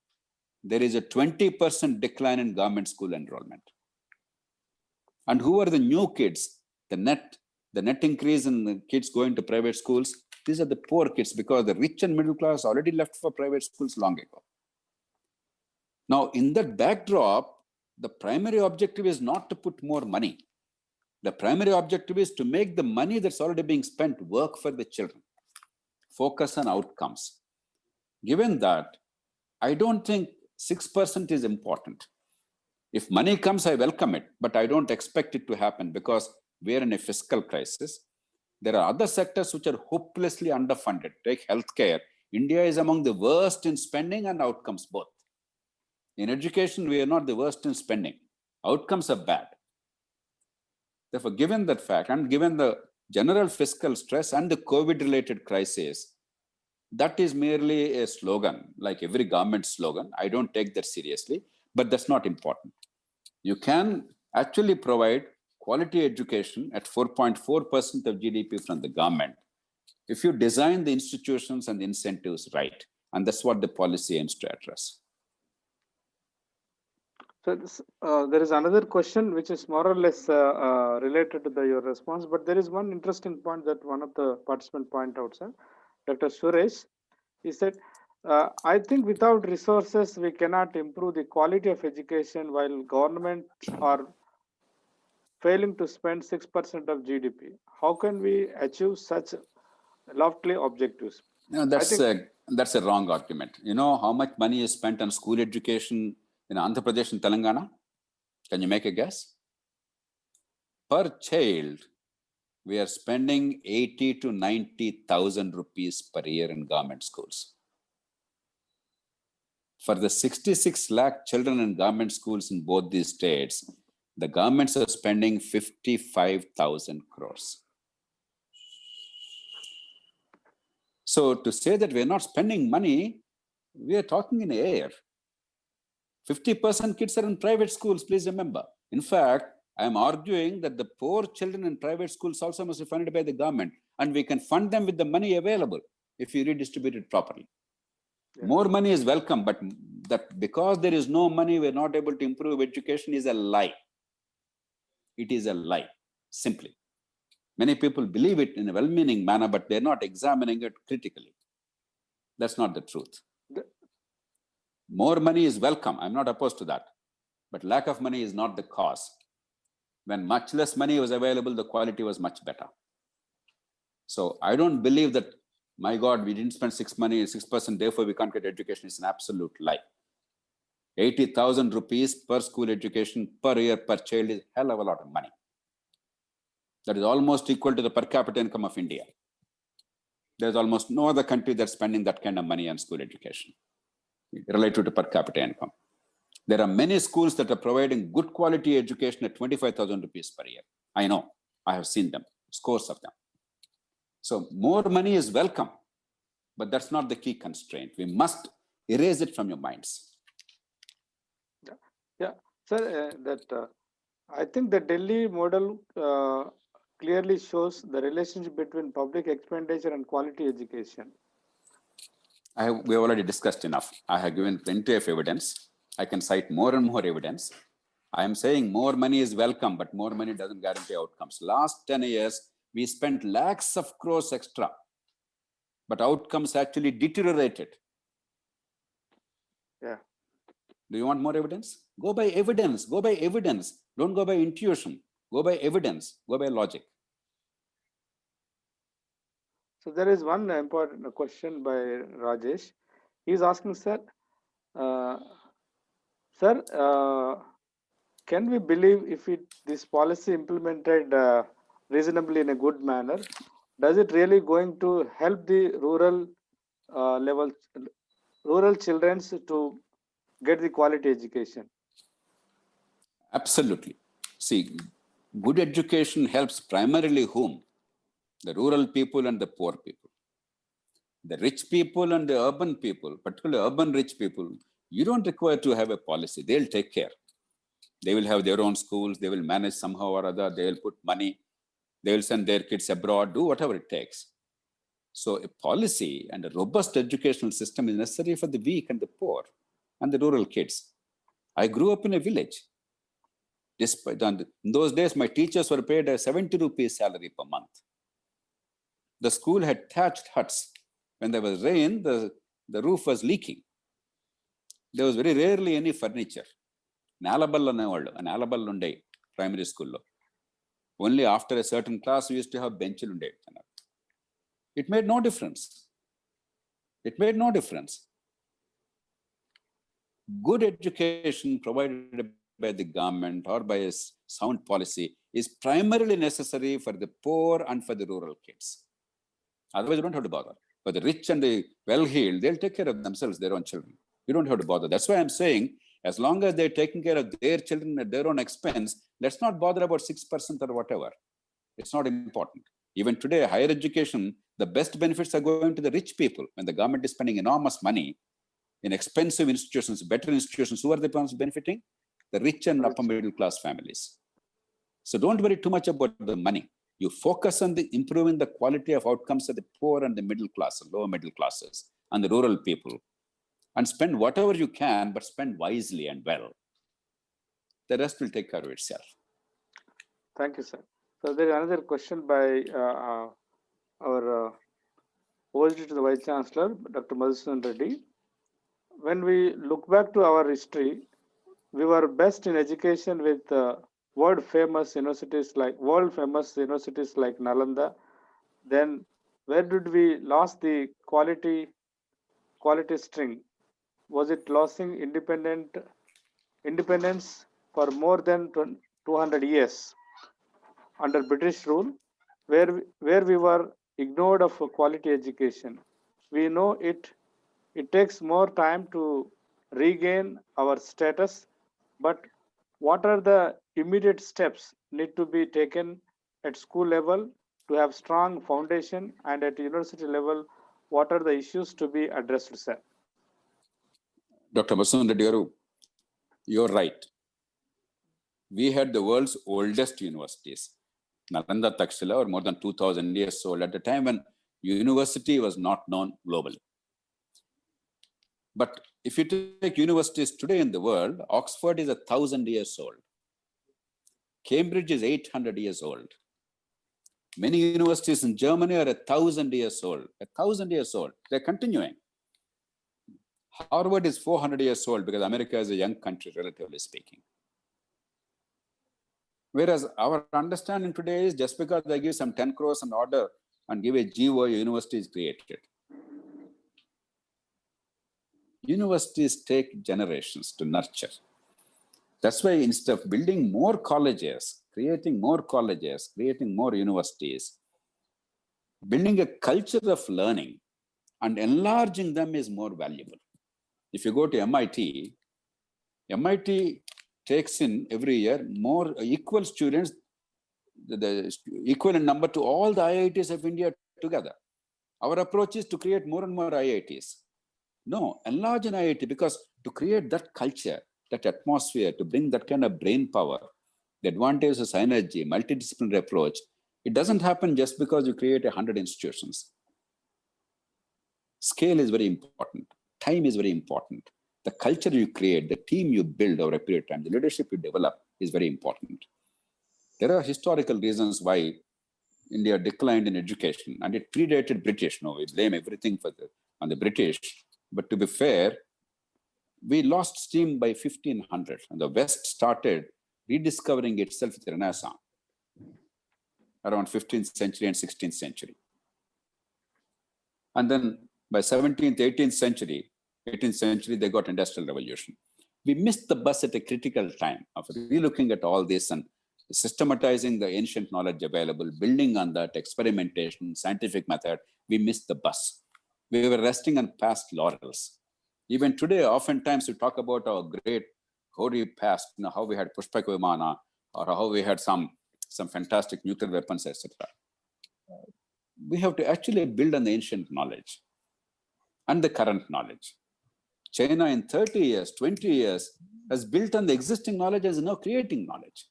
There is a 20% decline in government school enrollment. And who are the new kids? The net increase in the kids going to private schools, these are the poor kids, because the rich and middle class already left for private schools long ago. Now, in that backdrop, the primary objective is not to put more money. The primary objective is to make the money that's already being spent work for the children. Focus on outcomes. Given that, I don't think 6% is important. If money comes, I welcome it, but I don't expect it to happen because we're in a fiscal crisis. There are other sectors which are hopelessly underfunded. Take healthcare. India is among the worst in spending and outcomes both. In education, we are not the worst in spending. Outcomes are bad. Therefore, given that fact and given the general fiscal stress and the COVID-related crisis, that is merely a slogan, like every government slogan. I don't take that seriously, but that's not important. You can actually provide quality education at 4.4% of GDP from the government if you design the institutions and the incentives right. And that's what the policy aims to address. So there is another question which is more or less related to your response, but there is one interesting point that one of the participants point out, sir. Dr. Suresh, he said, I think without resources, we cannot improve the quality of education while governments are failing to spend 6% of GDP. How can we achieve such lofty objectives? No, I think, that's a wrong argument. You know how much money is spent on school education in Andhra Pradesh and Telangana? Can you make a guess? Per child, we are spending 80 to 90,000 rupees per year in government schools. For the 66 lakh children in government schools in both these states, the governments are spending 55,000 crores. So to say that we're not spending money, we are talking in air. 50% kids are in private schools, please remember. In fact, I am arguing that the poor children in private schools also must be funded by the government, and we can fund them with the money available if you redistribute it properly. Yeah. More money is welcome, but that because there is no money, we're not able to improve education is a lie. It is a lie, simply. Many people believe it in a well-meaning manner, but they're not examining it critically. That's not the truth. More money is welcome. I'm not opposed to that. But lack of money is not the cause. When much less money was available, the quality was much better. So I don't believe that, my God, we didn't spend 6%, therefore we can't get education. It's an absolute lie. 80,000 rupees per school education per year per child is a hell of a lot of money. That is almost equal to the per capita income of India. There's almost no other country that's spending that kind of money on school education related to per capita income. There are many schools that are providing good quality education at 25,000 rupees per year. I know, I have seen them, scores of them. So more money is welcome, but that's not the key constraint. We must erase it from your minds. Yeah, sir, I think the Delhi model clearly shows the relationship between public expenditure and quality education. We have already discussed enough. I have given plenty of evidence. I can cite more and more evidence. I am saying more money is welcome, but more money doesn't guarantee outcomes. Last 10 years, we spent lakhs of crores extra, but outcomes actually deteriorated. Yeah. Do you want more evidence? Go by evidence. Go by evidence. Don't go by intuition. Go by evidence. Go by logic. So there is one important question by Rajesh. He is asking, sir, can we believe if this policy implemented reasonably in a good manner, does it really going to help the rural children to get the quality education? Absolutely. See, good education helps primarily whom? The rural people and the poor people. The rich people and the urban people, particularly urban rich people, you don't require to have a policy. They'll take care. They will have their own schools. They will manage somehow or other. They will put money. They will send their kids abroad, do whatever it takes. So a policy and a robust educational system is necessary for the weak and the poor and the rural kids. I grew up in a village. In those days, my teachers were paid a 70 rupees salary per month. The school had thatched huts. When there was rain, the roof was leaking. There was very rarely any furniture. Nalaballu primary school. Only after a certain class, we used to have benches. It made no difference. It made no difference. Good education provided by the government or by a sound policy is primarily necessary for the poor and for the rural kids. Otherwise, you don't have to bother. For the rich and the well-heeled, they'll take care of themselves, their own children. You don't have to bother. That's why I'm saying, as long as they're taking care of their children at their own expense, let's not bother about 6% or whatever. It's not important. Even today, higher education, the best benefits are going to the rich people. When the government is spending enormous money in expensive institutions, better institutions, who are the ones benefiting? The rich and upper middle class families. So don't worry too much about the money. You focus on the improving the quality of outcomes of the poor and the middle class, lower middle classes, and the rural people, and spend whatever you can, but spend wisely and well. The rest will take care of itself. Thank you, sir. So there is another question by our OSD to the Vice Chancellor, Dr. Madhusudan Reddy. when we look back to our history, we were best in education with world famous universities like Nalanda. Then where did we lost the quality string? Was it losing independence for more than 200 years under British rule, where we were ignored of a quality education? We know it takes more time to regain our status, but what are the immediate steps need to be taken at school level to have strong foundation, and at university level, what are the issues to be addressed, sir? Dr. Masoon Reddy, you're right. We had the world's oldest universities. Nalanda, Takshila were more than 2000 years old at the time when university was not known globally. But if you take universities today in the world, Oxford is 1,000 years old. Cambridge is 800 years old. Many universities in Germany are 1,000 years old. 1,000 years old. They're continuing. Harvard is 400 years old because America is a young country, relatively speaking. Whereas our understanding today is just because they give some 10 crores an order and give a GO, a university is created. Universities take generations to nurture. That's why instead of building more colleges, creating more universities, building a culture of learning and enlarging them is more valuable. If you go to MIT takes in every year more equal students, the equivalent number to all the IITs of India together. Our approach is to create more and more IITs. No, enlarge an IIT, because to create that culture, that atmosphere, to bring that kind of brain power, the advantage of synergy, multidisciplinary approach, it doesn't happen just because you create 100 institutions. Scale is very important. Time is very important. The culture you create, the team you build over a period of time, the leadership you develop is very important. There are historical reasons why India declined in education, and it predated British. No, we blame everything on the British. But to be fair, we lost steam by 1500, and the West started rediscovering itself with the Renaissance around 15th century and 16th century. And then by 17th, 18th century, they got industrial revolution. We missed the bus at a critical time of relooking at all this and systematizing the ancient knowledge available, building on that, experimentation, scientific method. We missed the bus. We were resting on past laurels. Even today, oftentimes we talk about our great hoary past, how we had Pushpak Vimana, or how we had some fantastic nuclear weapons, etc. We have to actually build on the ancient knowledge and the current knowledge. China in 30 years, 20 years has built on the existing knowledge and is now creating knowledge.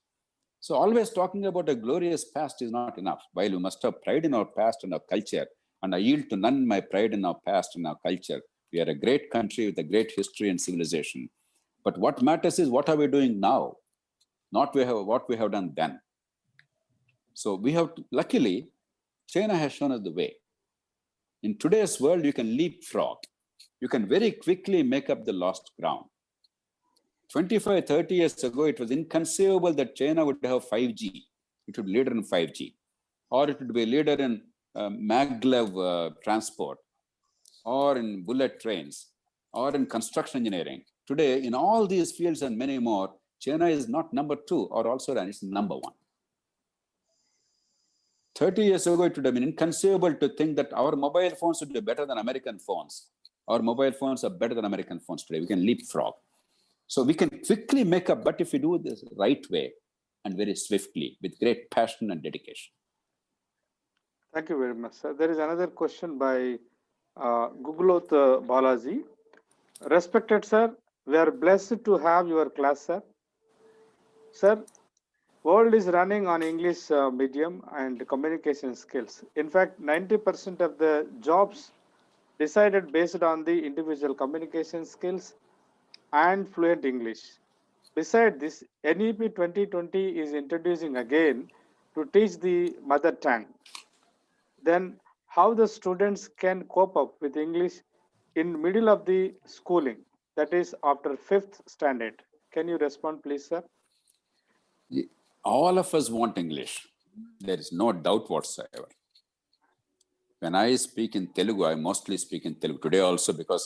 So always talking about a glorious past is not enough. While we must have pride in our past and our culture, and I yield to none my pride in our past and our culture. We are a great country with a great history and civilization. But what matters is what are we doing now, not what we have done then. So we have to, luckily, China has shown us the way. In today's world, you can leapfrog. You can very quickly make up the lost ground. 25, 30 years ago, it was inconceivable that China would have 5G. It would be leader in 5G. Or it would be a leader in maglev transport, or in bullet trains, or in construction engineering. Today, in all these fields and many more, China is not number 2 or also it's number 1. 30 years ago, it would have been inconceivable to think that our mobile phones would be better than American phones. Our mobile phones are better than American phones today. We can leapfrog. So we can quickly make up, but if we do this right way and very swiftly, with great passion and dedication. Thank you very much, sir. There is another question by Guguloth Balaji. Respected sir, we are blessed to have your class, sir. Sir, world is running on English medium and communication skills. In fact, 90% of the jobs decided based on the individual communication skills and fluent English. Besides this, NEP 2020 is introducing again to teach the mother tongue. Then how the students can cope up with English in middle of the schooling? that is after 5th standard. Can you respond, please, sir? All of us want English. There is no doubt whatsoever. When I speak in Telugu, I mostly speak in Telugu today also, because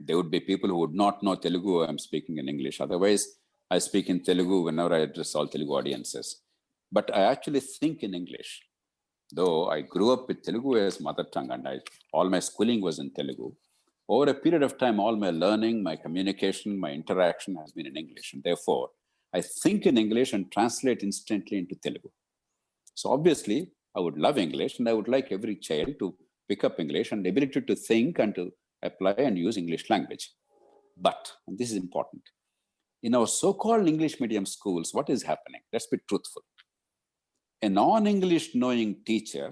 there would be people who would not know Telugu. I'm speaking in English. Otherwise, I speak in Telugu whenever I address all Telugu audiences. But I actually think in English. Though I grew up with Telugu as mother tongue, and all my schooling was in Telugu. Over a period of time, all my learning, my communication, my interaction has been in English. And therefore, I think in English and translate instantly into Telugu. So obviously, I would love English, and I would like every child to pick up English and the ability to think and to apply and use English language. But, and this is important, in our so-called English medium schools, what is happening? Let's be truthful. A non-English knowing teacher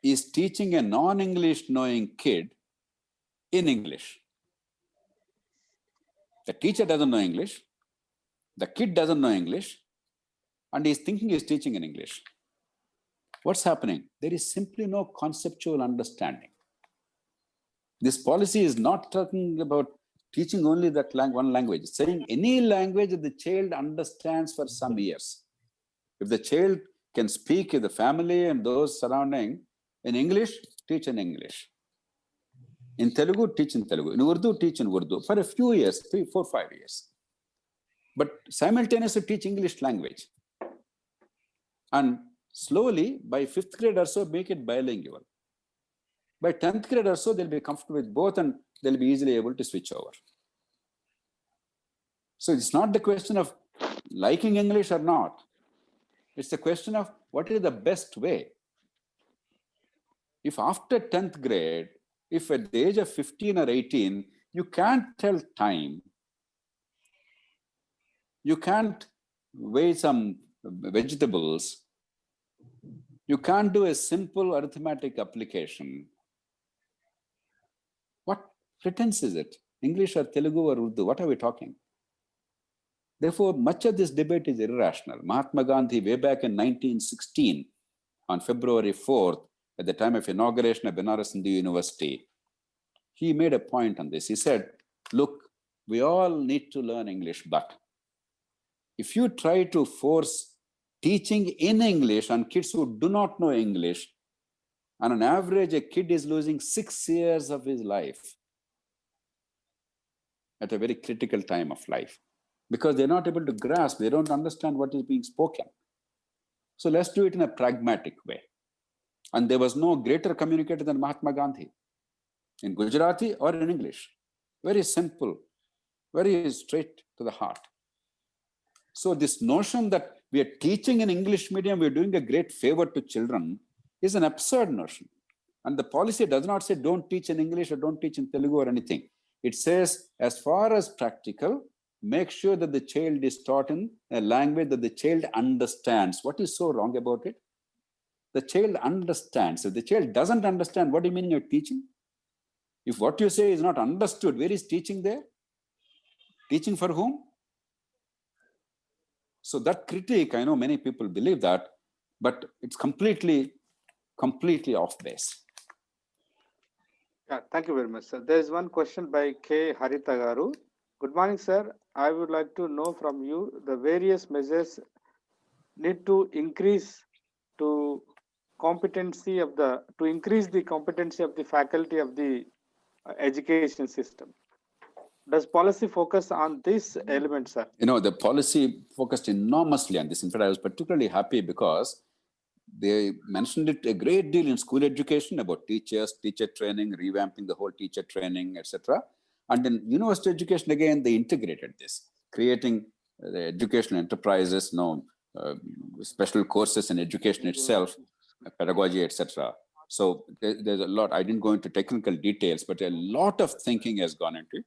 is teaching a non-English knowing kid in English. The teacher doesn't know English, the kid doesn't know English, and he's thinking he's teaching in English. What's happening? There is simply no conceptual understanding. This policy is not talking about teaching only that one language. It's saying any language that the child understands for some years. If the child can speak in the family and those surrounding in English, teach in English. In Telugu, teach in Telugu. In Urdu, teach in Urdu for a few years, 3, 4, 5 years. But simultaneously teach English language. And slowly, by 5th grade or so, make it bilingual. By 10th grade or so, they'll be comfortable with both and they'll be easily able to switch over. So it's not the question of liking English or not. It's the question of what is the best way. If after 10th grade, if at the age of 15 or 18, you can't tell time, you can't weigh some vegetables, you can't do a simple arithmetic application, what pretense is it? English or Telugu or Urdu, what are we talking? Therefore, much of this debate is irrational. Mahatma Gandhi, way back in 1916, on February 4th, at the time of inauguration of Banaras Hindu University, he made a point on this. He said, look, we all need to learn English, but if you try to force teaching in English on kids who do not know English, on an average, a kid is losing 6 years of his life at a very critical time of life, because they're not able to grasp, they don't understand what is being spoken. So let's do it in a pragmatic way. And there was no greater communicator than Mahatma Gandhi, in Gujarati or in English. Very simple, very straight to the heart. So this notion that we are teaching in English medium, we're doing a great favor to children, is an absurd notion. And the policy does not say don't teach in English or don't teach in Telugu or anything. It says, as far as practical, make sure that the child is taught in a language that the child understands. What is so wrong about it? The child understands. If the child doesn't understand, what do you mean you're teaching? If what you say is not understood, where is teaching there? Teaching for whom? So that critique, I know many people believe that, but it's completely off base. Yeah, thank you very much, sir. There is one question by K. Haritagaru. Good morning, sir. I would like to know from you the various measures need to increase to increase the competency of the faculty of the education system. Does policy focus on this element, sir? The policy focused enormously on this. In fact, I was particularly happy because they mentioned it a great deal in school education about teachers, teacher training, revamping the whole teacher training, etc. And in university education, again, they integrated this, creating the educational enterprises, special courses in education itself, pedagogy, etc. So there's a lot. I didn't go into technical details, but a lot of thinking has gone into it.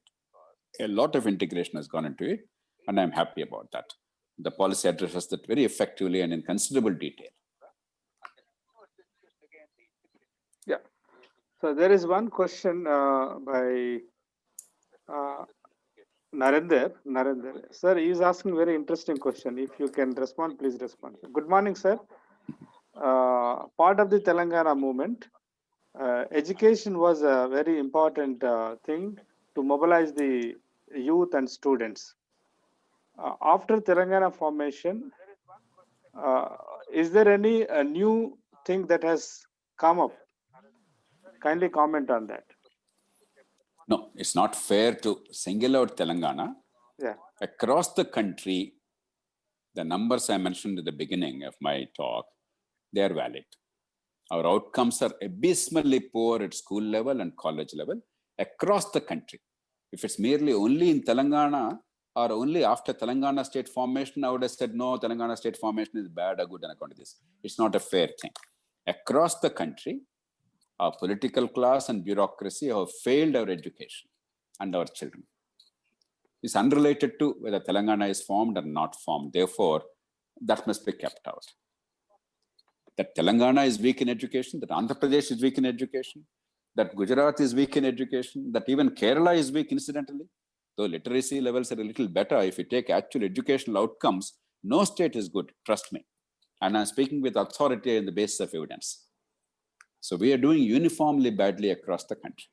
A lot of integration has gone into it, and I'm happy about that. The policy addresses that very effectively and in considerable detail. Yeah. So there is one question by Narendra. Sir, he is asking very interesting question. If you can respond, please respond. Good morning, sir. Part of the Telangana movement, education was a very important thing to mobilize the youth and students. After Telangana formation, is there any new thing that has come up? Kindly comment on that. No, it's not fair to single out Telangana. Yeah. Across the country, the numbers I mentioned at the beginning of my talk, they are valid. Our outcomes are abysmally poor at school level and college level across the country. If it's merely only in Telangana or only after Telangana state formation, I would have said, no, Telangana state formation is bad or good on account of this. It's not a fair thing. Across the country, our political class and bureaucracy have failed our education and our children. It's unrelated to whether Telangana is formed or not formed. Therefore, that must be kept out. That Telangana is weak in education, that Andhra Pradesh is weak in education, that Gujarat is weak in education, that even Kerala is weak incidentally. Though literacy levels are a little better, if you take actual educational outcomes, no state is good, trust me. And I'm speaking with authority on the basis of evidence. So we are doing uniformly badly across the country.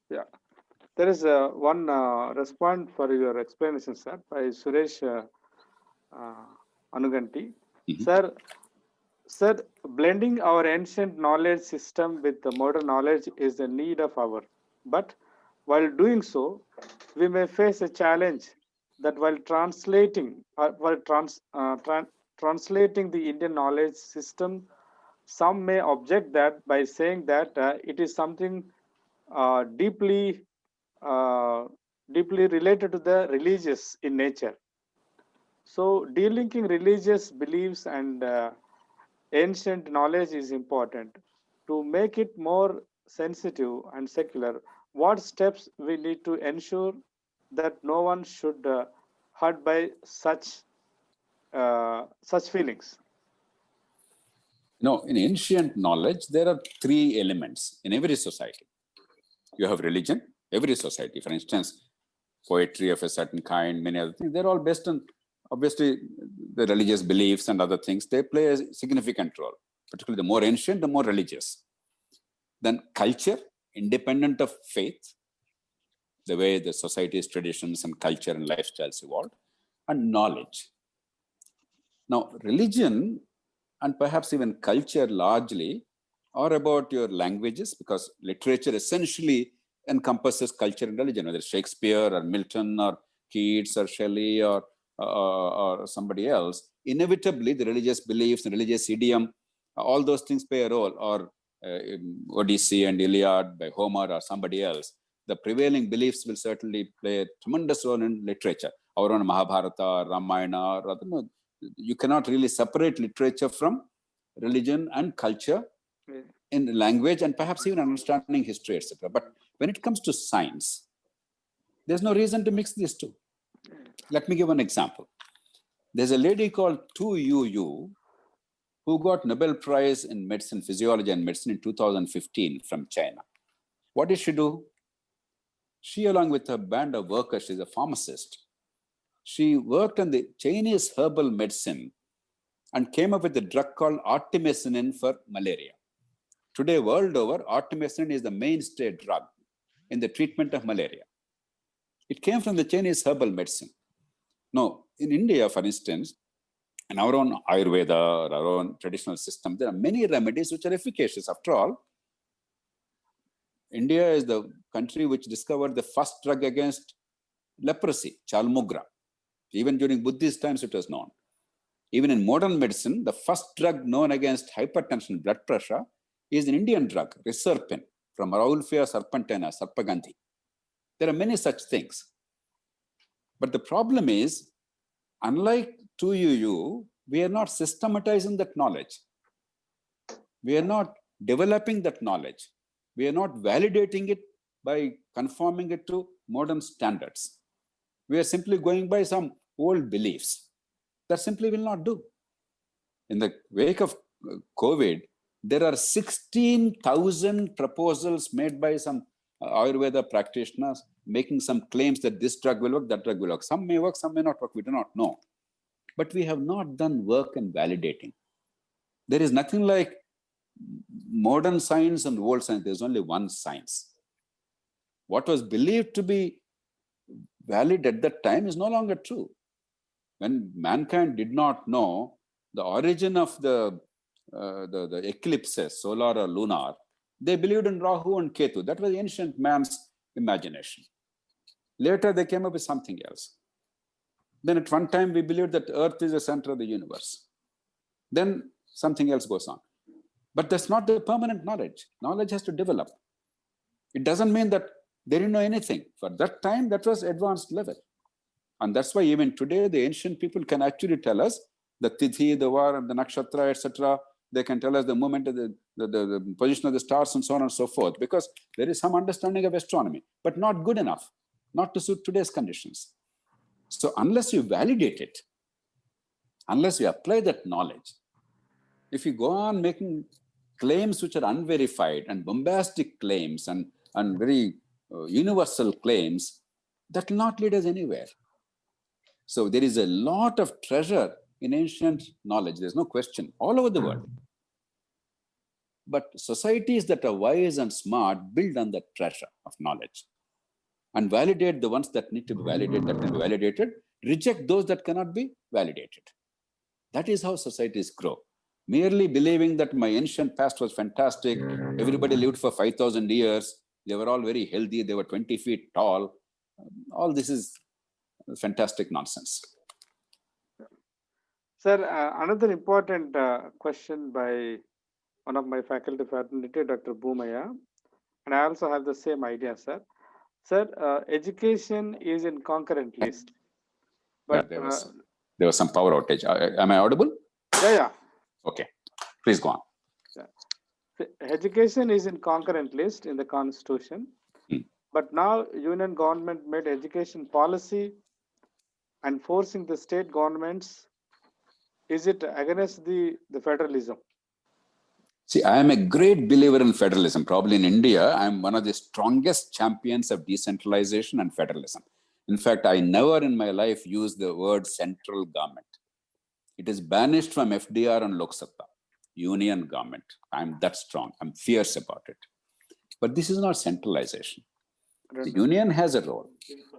Yeah. There is one response for your explanation, sir, by Suresh Anuganti. Sir, blending our ancient knowledge system with the modern knowledge is the need of our. But while doing so, we may face a challenge that while translating translating the Indian knowledge system, some may object that by saying that it is something deeply related to the religious in nature. So, delinking religious beliefs and ancient knowledge is important. To make it more sensitive and secular, what steps we need to ensure that no one should hurt by such feelings? In ancient knowledge, there are three elements in every society. You have religion, every society. For instance, poetry of a certain kind, many other things, they're all based on, obviously, the religious beliefs and other things. They play a significant role, particularly the more ancient, the more religious. Then culture, independent of faith, the way the society's traditions and culture and lifestyles evolved, and knowledge. Now, religion and perhaps even culture largely are about your languages, because literature essentially encompasses culture and religion, whether it's Shakespeare or Milton or Keats or Shelley or somebody else. Inevitably, the religious beliefs and religious idiom, all those things play a role, or Odyssey and Iliad by Homer or somebody else. The prevailing beliefs will certainly play a tremendous role in literature. Our own Mahabharata, Ramayana, or other, you cannot really separate literature from religion and culture in language and perhaps even understanding history, etc. But when it comes to science, there's no reason to mix these two. Let me give an example. There's a lady called Tu Yu who got Nobel Prize in medicine, physiology and medicine in 2015 from China. What did she do? She, along with a band of workers, she's a pharmacist. She worked on the Chinese herbal medicine and came up with a drug called artemisinin for malaria. Today, world over, artemisinin is the mainstay drug in the treatment of malaria. It came from the Chinese herbal medicine. Now, in India, for instance, in our own Ayurveda, our own traditional system, there are many remedies which are efficacious. After all, India is the country which discovered the first drug against leprosy, Chalmugra. Even during Buddhist times, it was known. Even in modern medicine, the first drug known against hypertension, blood pressure, is an Indian drug, Reserpin, from Rauwolfia serpentina, Sarpagandhi. There are many such things. But the problem is, unlike 2UU, we are not systematizing that knowledge. We are not developing that knowledge. We are not validating it by conforming it to modern standards. We are simply going by some old beliefs. That simply will not do. In the wake of COVID, there are 16,000 proposals made by some Ayurveda practitioners making some claims that this drug will work, that drug will work. Some may work, some may not work. We do not know. But we have not done work in validating. There is nothing like modern science and old science. There's only one science. what was believed to be valid at that time is no longer true. When mankind did not know the origin of the eclipses, solar or lunar, they believed in Rahu and Ketu. That was ancient man's imagination. Later, they came up with something else. Then at one time, we believed that Earth is the center of the universe. Then something else goes on. But that's not the permanent knowledge. Knowledge has to develop. It doesn't mean that they didn't know anything. For that time, that was advanced level. And that's why even today, the ancient people can actually tell us the tithi, the var, the nakshatra, etc. They can tell us the movement of the position of the stars and so on and so forth, because there is some understanding of astronomy, but not good enough, not to suit today's conditions. So unless you validate it, unless you apply that knowledge, if you go on making claims which are unverified and bombastic claims and very universal claims, that will not lead us anywhere. So there is a lot of treasure in ancient knowledge. There's no question, all over the world. But societies that are wise and smart build on that treasure of knowledge and validate the ones that need to be validated, that can be validated, reject those that cannot be validated. That is how societies grow. Merely believing that my ancient past was fantastic, everybody lived for 5,000 years, they were all very healthy, they were 20 feet tall, all this is fantastic nonsense. Sir, another important question by one of my faculty fraternity, Dr. Boomaya, and I also have the same idea, sir. Sir, education is in concurrent list. But yeah, there was some power outage. Am I audible? Yeah. Okay, please go on. Yeah. Education is in concurrent list in the constitution, but now union government made education policy and forcing the state governments. Is it against the federalism? See, I am a great believer in federalism. Probably in India, I am one of the strongest champions of decentralization and federalism. In fact, I never in my life use the word central government. It is banished from FDR and Lok Sabha, union government. I'm that strong. I'm fierce about it. But this is not centralization. The union has a role.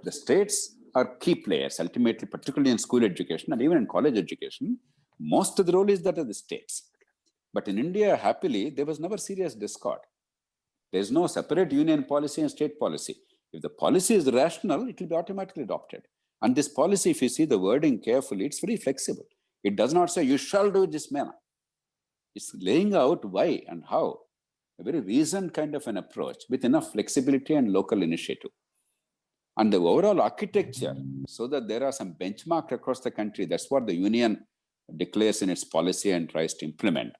The states are key players, ultimately, particularly in school education and even in college education. Most of the role is that of the states. But in India, happily, there was never serious discord. There is no separate union policy and state policy. If the policy is rational, it will be automatically adopted. And this policy, if you see the wording carefully, it's very flexible. It does not say, you shall do this manner. It's laying out why and how. A very reasoned kind of an approach with enough flexibility and local initiative. And the overall architecture, so that there are some benchmarks across the country, that's what the union declares in its policy and tries to implement.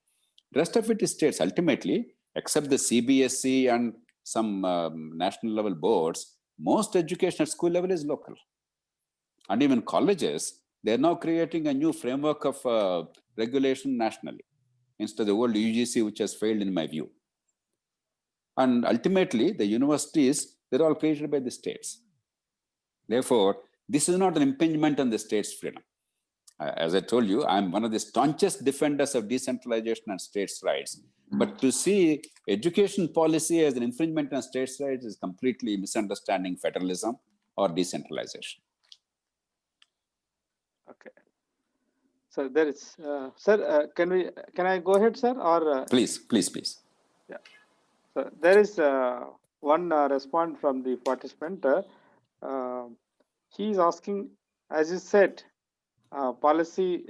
The rest of it is states. Ultimately, except the CBSE and some national level boards, most education at school level is local. And even colleges, they're now creating a new framework of regulation nationally, instead of the old UGC, which has failed in my view. And ultimately, the universities, they're all created by the states. Therefore, this is not an impingement on the state's freedom. As I told you, I'm one of the staunchest defenders of decentralization and states' rights. But to see education policy as an infringement on states' rights is completely misunderstanding federalism or decentralization. Okay. So there is, sir. Can I go ahead, sir? Or please. Yeah. So there is one response from the participant. He is asking, as you said, policy.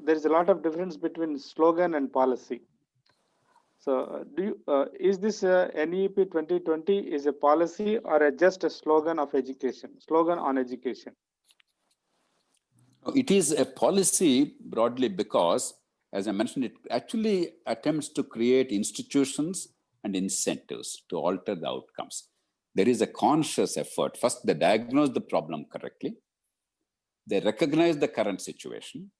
There is a lot of difference between slogan and policy. So, is this NEP 2020 is a policy or just a slogan of education? Slogan on education. It is a policy broadly because, as I mentioned, it actually attempts to create institutions and incentives to alter the outcomes. There is a conscious effort. First, they diagnose the problem correctly. They recognize the current situation,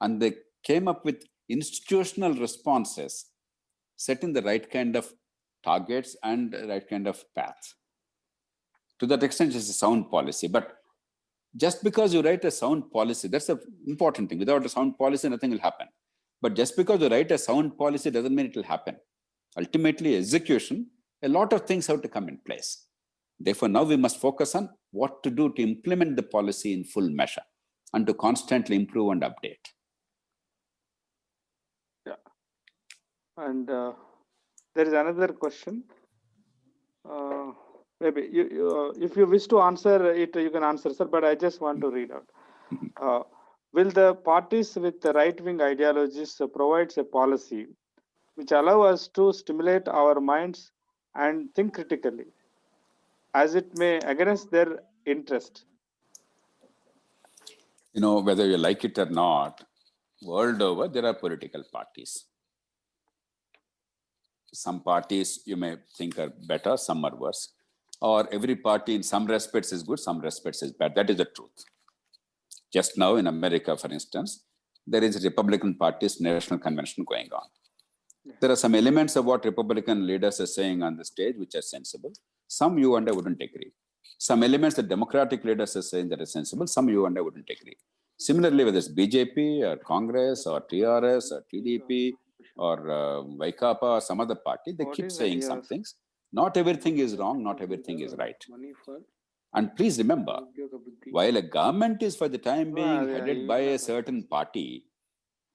and they came up with institutional responses, setting the right kind of targets and the right kind of path. To that extent, it's a sound policy. But just because you write a sound policy, that's an important thing. Without a sound policy, nothing will happen. But just because you write a sound policy doesn't mean it will happen. Ultimately, execution, a lot of things have to come in place. Therefore, now we must focus on what to do to implement the policy in full measure and to constantly improve and update. Yeah. And there is another question. Maybe if you wish to answer it, you can answer, sir, but I just want to read out. Will the parties with the right-wing ideologies provide a policy which allow us to stimulate our minds and think critically, as it may against their interest? Whether you like it or not, world over, there are political parties. Some parties you may think are better, some are worse. Or every party in some respects is good, some respects is bad. That is the truth. Just now in America, for instance, there is a Republican Party's national convention going on. There are some elements of what Republican leaders are saying on the stage which are sensible. Some you and I wouldn't agree. Some elements the Democratic leaders are saying that are sensible, some you and I wouldn't agree. Similarly, whether it's BJP or Congress or TRS or TDP or Vaikapa or some other party, they keep saying some things. Not everything is wrong, not everything is right. And please remember, while a government is for the time being headed by a certain party,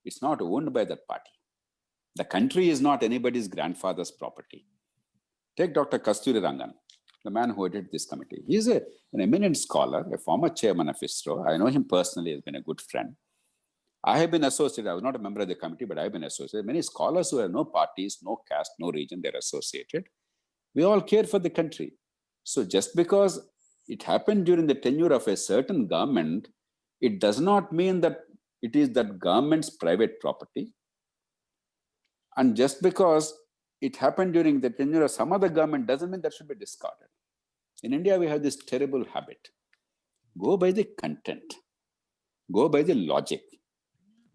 it's not owned by that party. The country is not anybody's grandfather's property. Take Dr. Kasturi Rangan, the man who headed this committee. He's an eminent scholar, a former chairman of ISRO. I know him personally, has been a good friend. I have been associated, I was not a member of the committee, but I've been associated. Many scholars who have no parties, no caste, no region, they're associated. We all care for the country. So just because it happened during the tenure of a certain government, it does not mean that it is that government's private property. And just because it happened during the tenure of some other government doesn't mean that should be discarded. In India, we have this terrible habit. Go by the content. Go by the logic.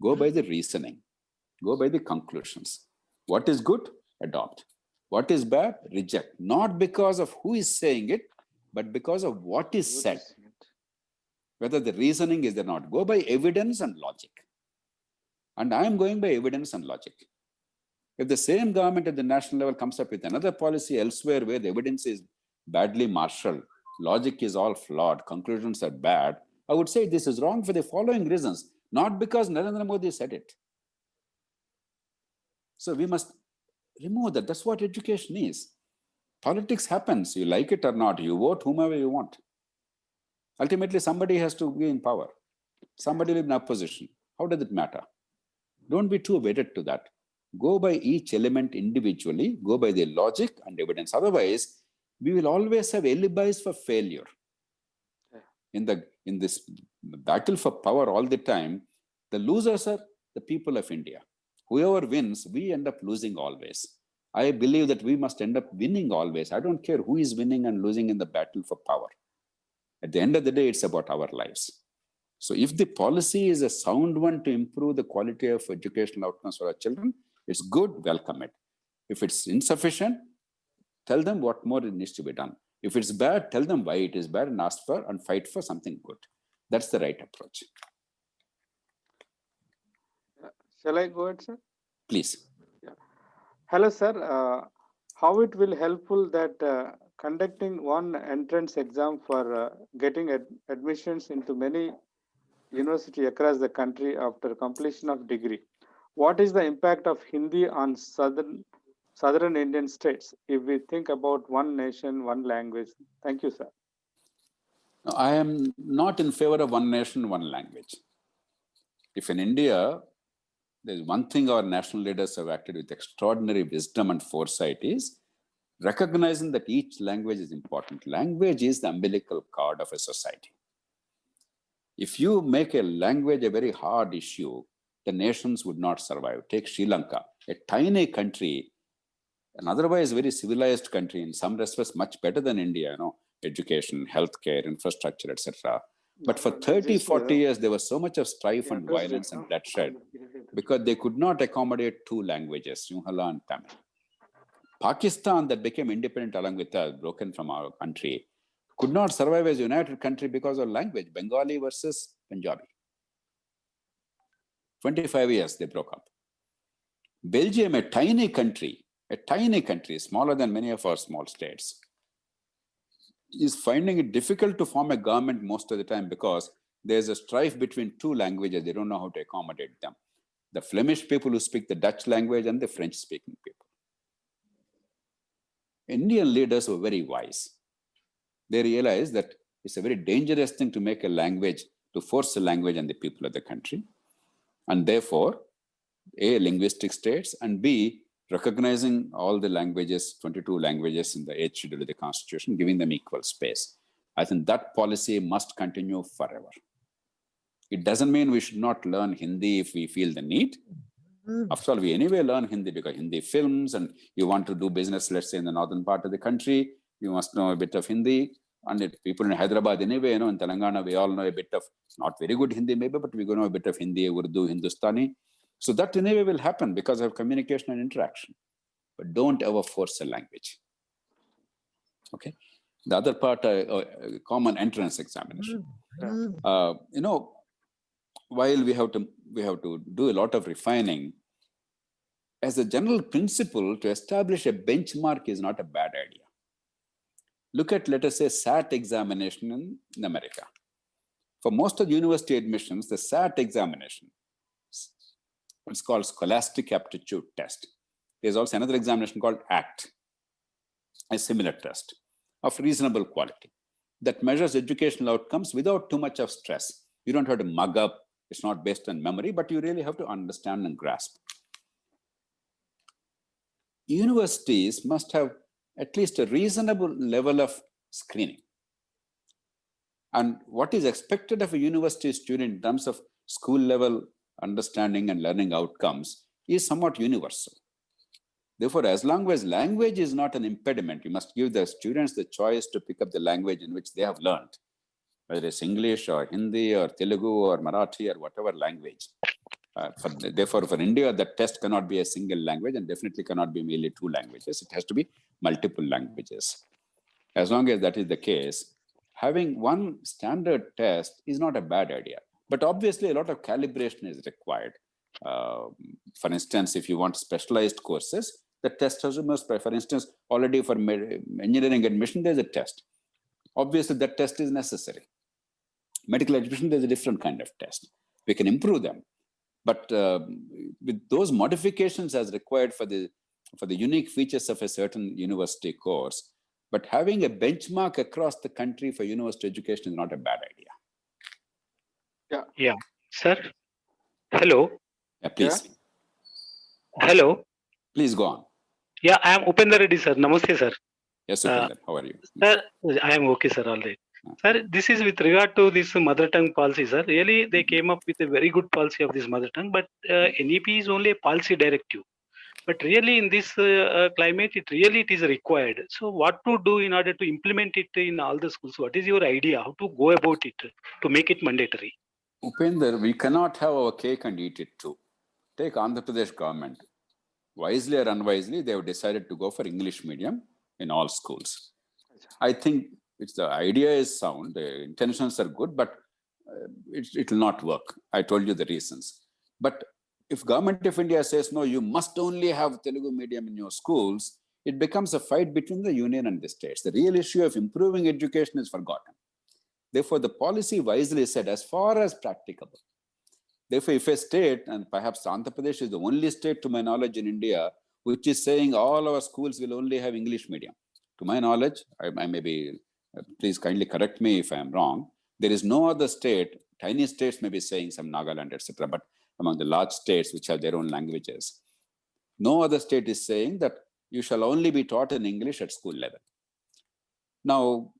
Go by the reasoning. Go by the conclusions. What is good? Adopt. What is bad? Reject. Not because of who is saying it, but because of what is said. Whether the reasoning is or not. Go by evidence and logic. And I am going by evidence and logic. If the same government at the national level comes up with another policy elsewhere where the evidence is badly marshaled, logic is all flawed, conclusions are bad, I would say this is wrong for the following reasons, not because Narendra Modi said it. So we must remove that. That's what education is. Politics happens, you like it or not, you vote whomever you want. Ultimately, somebody has to be in power. Somebody will be in opposition. How does it matter? Don't be too wedded to that. Go by each element individually, go by the logic and evidence. Otherwise, we will always have alibis for failure. In this battle for power all the time, the losers are the people of India. Whoever wins, we end up losing always. I believe that we must end up winning always. I don't care who is winning and losing in the battle for power. At the end of the day, it's about our lives. So if the policy is a sound one to improve the quality of educational outcomes for our children, it's good, welcome it. If it's insufficient, tell them what more needs to be done. If it's bad, tell them why it is bad and ask for and fight for something good. That's the right approach. Shall I go ahead, sir? Please. Yeah. Hello, sir. How it will helpful that conducting one entrance exam for getting admissions into many universities across the country after completion of degree? What is the impact of Hindi on southern Indian states if we think about one nation, one language? Thank you, sir. I am not in favor of one nation, one language. If in India, there's one thing our national leaders have acted with extraordinary wisdom and foresight is recognizing that each language is important. Language is the umbilical cord of a society. If you make a language a very hard issue, the nations would not survive. Take Sri Lanka, a tiny country, an otherwise very civilized country, in some respects much better than India, education, healthcare, infrastructure, etc. But for 30, 40 years, there was so much of strife and violence and bloodshed because they could not accommodate two languages, Sinhala and Tamil. Pakistan, that became independent along with us, broken from our country, could not survive as a united country because of language, Bengali versus Punjabi. 25 years they broke up. Belgium, a tiny country, smaller than many of our small states. is finding it difficult to form a government most of the time because there's a strife between two languages. They don't know how to accommodate them. The Flemish people who speak the Dutch language and the French-speaking people. Indian leaders were very wise. They realized that it's a very dangerous thing to make a language, to force a language on the people of the country. And therefore, A, linguistic states, and B, recognizing all the languages, 22 languages in the 8th schedule of the Constitution, giving them equal space. I think that policy must continue forever. It doesn't mean we should not learn Hindi if we feel the need. After all, we anyway learn Hindi because Hindi films, and you want to do business, let's say in the northern part of the country, you must know a bit of Hindi. And people in Hyderabad anyway, in Telangana, we all know a bit of, not very good Hindi maybe, but we know a bit of Hindi, Urdu, Hindustani. So that anyway will happen because of communication and interaction. But don't ever force a language. Okay. The other part, common entrance examination. While we have to do a lot of refining, as a general principle, to establish a benchmark is not a bad idea. Look at, let us say, SAT examination in America. For most of the university admissions, the SAT examination, it's called Scholastic Aptitude Test. There's also another examination called ACT, a similar test of reasonable quality that measures educational outcomes without too much of stress. You don't have to mug up. It's not based on memory, but you really have to understand and grasp. Universities must have at least a reasonable level of screening. And what is expected of a university student in terms of school level understanding and learning outcomes is somewhat universal. Therefore, as long as language is not an impediment, you must give the students the choice to pick up the language in which they have learned, whether it's English or Hindi or Telugu or Marathi or whatever language. Therefore, for India, the test cannot be a single language and definitely cannot be merely two languages. It has to be multiple languages. As long as that is the case, having one standard test is not a bad idea. But obviously, a lot of calibration is required. For instance, if you want specialized courses, the test has to be, for instance, already for engineering admission, there's a test. Obviously, that test is necessary. Medical admission, there's a different kind of test. We can improve them. But with those modifications as required for the unique features of a certain university course, but having a benchmark across the country for university education is not a bad idea. Yeah. Sir? Hello? Yeah, please. Yeah. Hello? Please go on. Yeah, I am Upendra Reddy, sir. Namaste, sir. Yes, Upendra. How are you? Sir, I am okay, sir, all right. Sir, this is with regard to this mother tongue policy, sir. Really, they came up with a very good policy of this mother tongue, but NEP is only a policy directive. But really, in this climate, it is required. So, what to do in order to implement it in all the schools? What is your idea? How to go about it to make it mandatory? Upendra, we cannot have our cake and eat it too. Take Andhra Pradesh government. Wisely or unwisely, they have decided to go for English medium in all schools. I think the idea is sound, the intentions are good, but it will not work. I told you the reasons. But if Government of India says, no, you must only have Telugu medium in your schools, it becomes a fight between the union and the states. The real issue of improving education is forgotten. Therefore, the policy wisely said, as far as practicable. Therefore, if a state, and perhaps Andhra Pradesh is the only state to my knowledge in India, which is saying all our schools will only have English medium. To my knowledge, I may be, please kindly correct me if I am wrong, there is no other state, tiny states may be saying some Nagaland, etc., but among the large states which have their own languages, no other state is saying that you shall only be taught in English at school level. Now,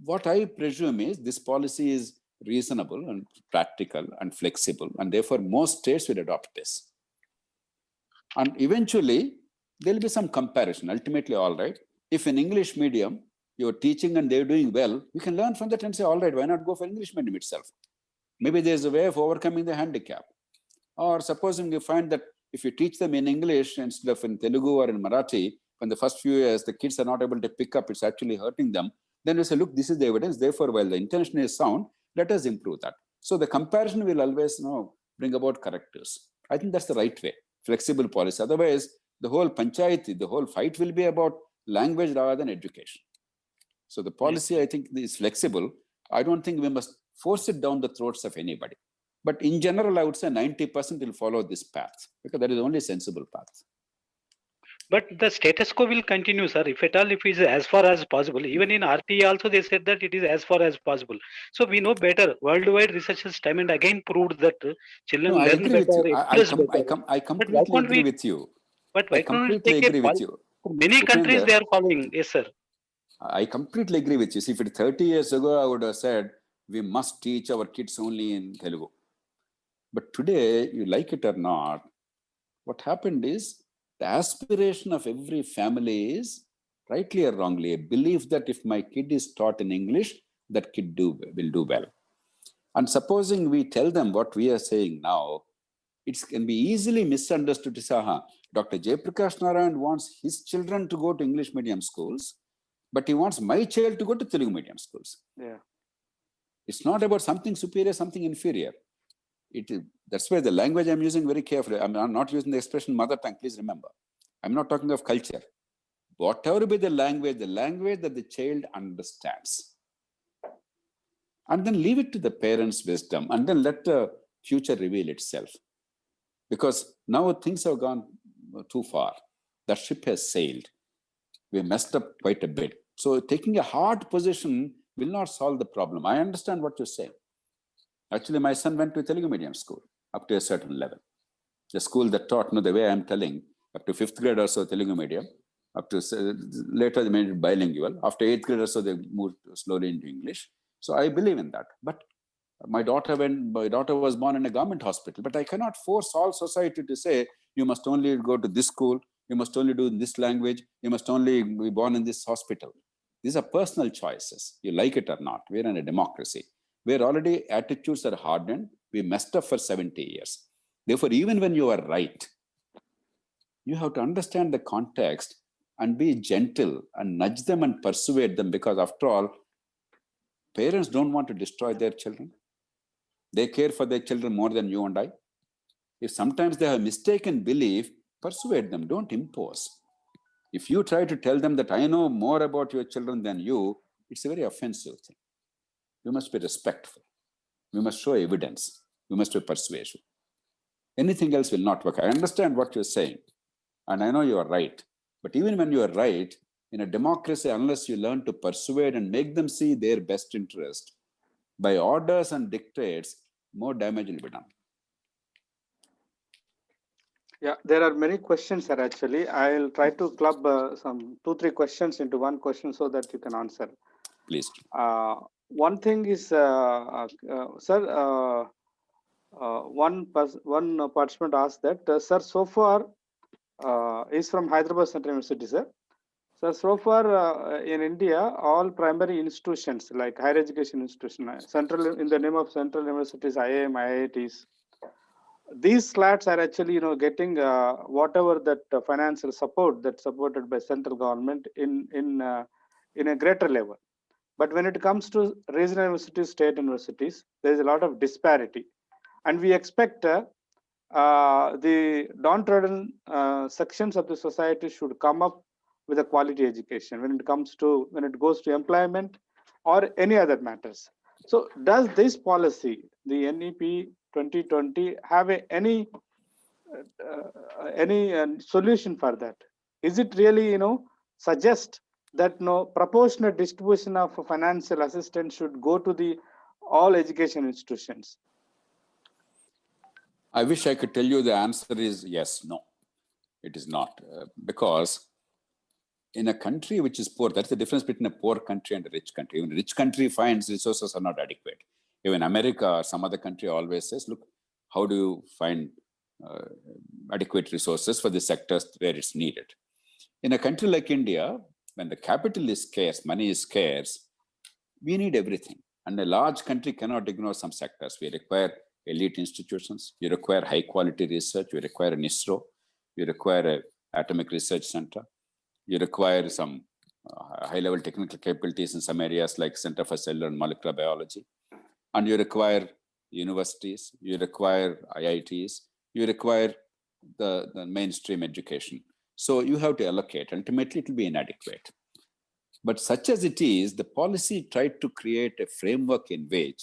what I presume is this policy is reasonable and practical and flexible, and therefore most states will adopt this. And eventually, there will be some comparison, ultimately all right. If in English medium, you're teaching and they're doing well, you can learn from that and say, all right, why not go for English medium itself? Maybe there's a way of overcoming the handicap. Or supposing you find that if you teach them in English instead of in Telugu or in Marathi, when the first few years the kids are not able to pick up, it's actually hurting them, then we say, look, this is the evidence. Therefore, while the intention is sound, let us improve that. So the comparison will always bring about correctors. I think that's the right way, flexible policy. Otherwise, the whole panchayati, the whole fight will be about language rather than education. So the policy, I think, is flexible. I don't think we must force it down the throats of anybody. But in general, I would say 90% will follow this path because that is the only sensible path. But the status quo will continue, sir. If at all, if it is as far as possible. Even in RTE also, they said that it is as far as possible. So we know better. Worldwide research has time and again proved that children No, I learn agree with better, you. express better. I But why completely can't agree we? with you. But I why can't we completely take a agree with you. Many countries Upender, they are following. Yes, sir. I completely agree with you. See, if it 30 years ago, I would have said we must teach our kids only in Telugu. But today, you like it or not, what happened is the aspiration of every family is, rightly or wrongly, a belief that if my kid is taught in English, that kid will do well. And supposing we tell them what we are saying now, it can be easily misunderstood to say, Dr. Jayaprakash Narayan wants his children to go to English medium schools, but he wants my child to go to Telugu medium schools. Yeah. It's not about something superior, something inferior. That's why the language I'm using very carefully. I'm not using the expression mother tongue, please remember. I'm not talking of culture. Whatever be the language that the child understands. And then leave it to the parents' wisdom and then let the future reveal itself. Because now things have gone too far. The ship has sailed. We messed up quite a bit. So taking a hard position will not solve the problem. I understand what you're saying. Actually, my son went to a Telugu medium school up to a certain level. The school that taught, the way I'm telling, up to 5th grade or so Telugu medium, up to later they made it bilingual. After 8th grade or so, they moved slowly into English. So I believe in that. But my daughter was born in a government hospital, but I cannot force all society to say, you must only go to this school, you must only do this language, you must only be born in this hospital. These are personal choices. You like it or not. We're in a democracy where already attitudes are hardened. We messed up for 70 years. Therefore, even when you are right, you have to understand the context and be gentle and nudge them and persuade them, because after all, parents don't want to destroy their children. They care for their children more than you and I. If sometimes they have mistaken belief, persuade them, don't impose. If you try to tell them that I know more about your children than you, it's a very offensive thing. You must be respectful. You must show evidence. You must be persuasive. Anything else will not work. I understand what you're saying, and I know you are right. But even when you are right, in a democracy, unless you learn to persuade and make them see their best interest, by orders and dictates, more damage will be done. Yeah, there are many questions here actually. I'll try to club some 2-3 questions into one question so that you can answer. Please. One thing is, sir, one participant asked that, sir, so far, is from Hyderabad Central University, sir. So far in India, all primary institutions like higher education institutions, in the name of central universities, IIM, IITs, these slats are actually, getting whatever that financial support that's supported by central government in a greater level. But when it comes to regional universities, state universities, there is a lot of disparity, and we expect the downtrodden sections of the society should come up with a quality education when it goes to employment or any other matters. So does this policy, the NEP 2020, have any solution for that? Is it really, suggest that proportionate distribution of financial assistance should go to the all education institutions? I wish I could tell you the answer is yes, no. It is not. Because in a country which is poor, that's the difference between a poor country and a rich country. Even a rich country finds resources are not adequate. Even America or some other country always says, look, how do you find adequate resources for the sectors where it's needed? In a country like India, when the capital is scarce, money is scarce, we need everything. And a large country cannot ignore some sectors. We require elite institutions. You require high quality research. You require an ISRO. You require an atomic research center. You require some high level technical capabilities in some areas like Center for Cellular and Molecular Biology. And you require universities. You require IITs. You require the mainstream education. So you have to allocate. Ultimately, it will be inadequate. But such as it is, the policy tried to create a framework in which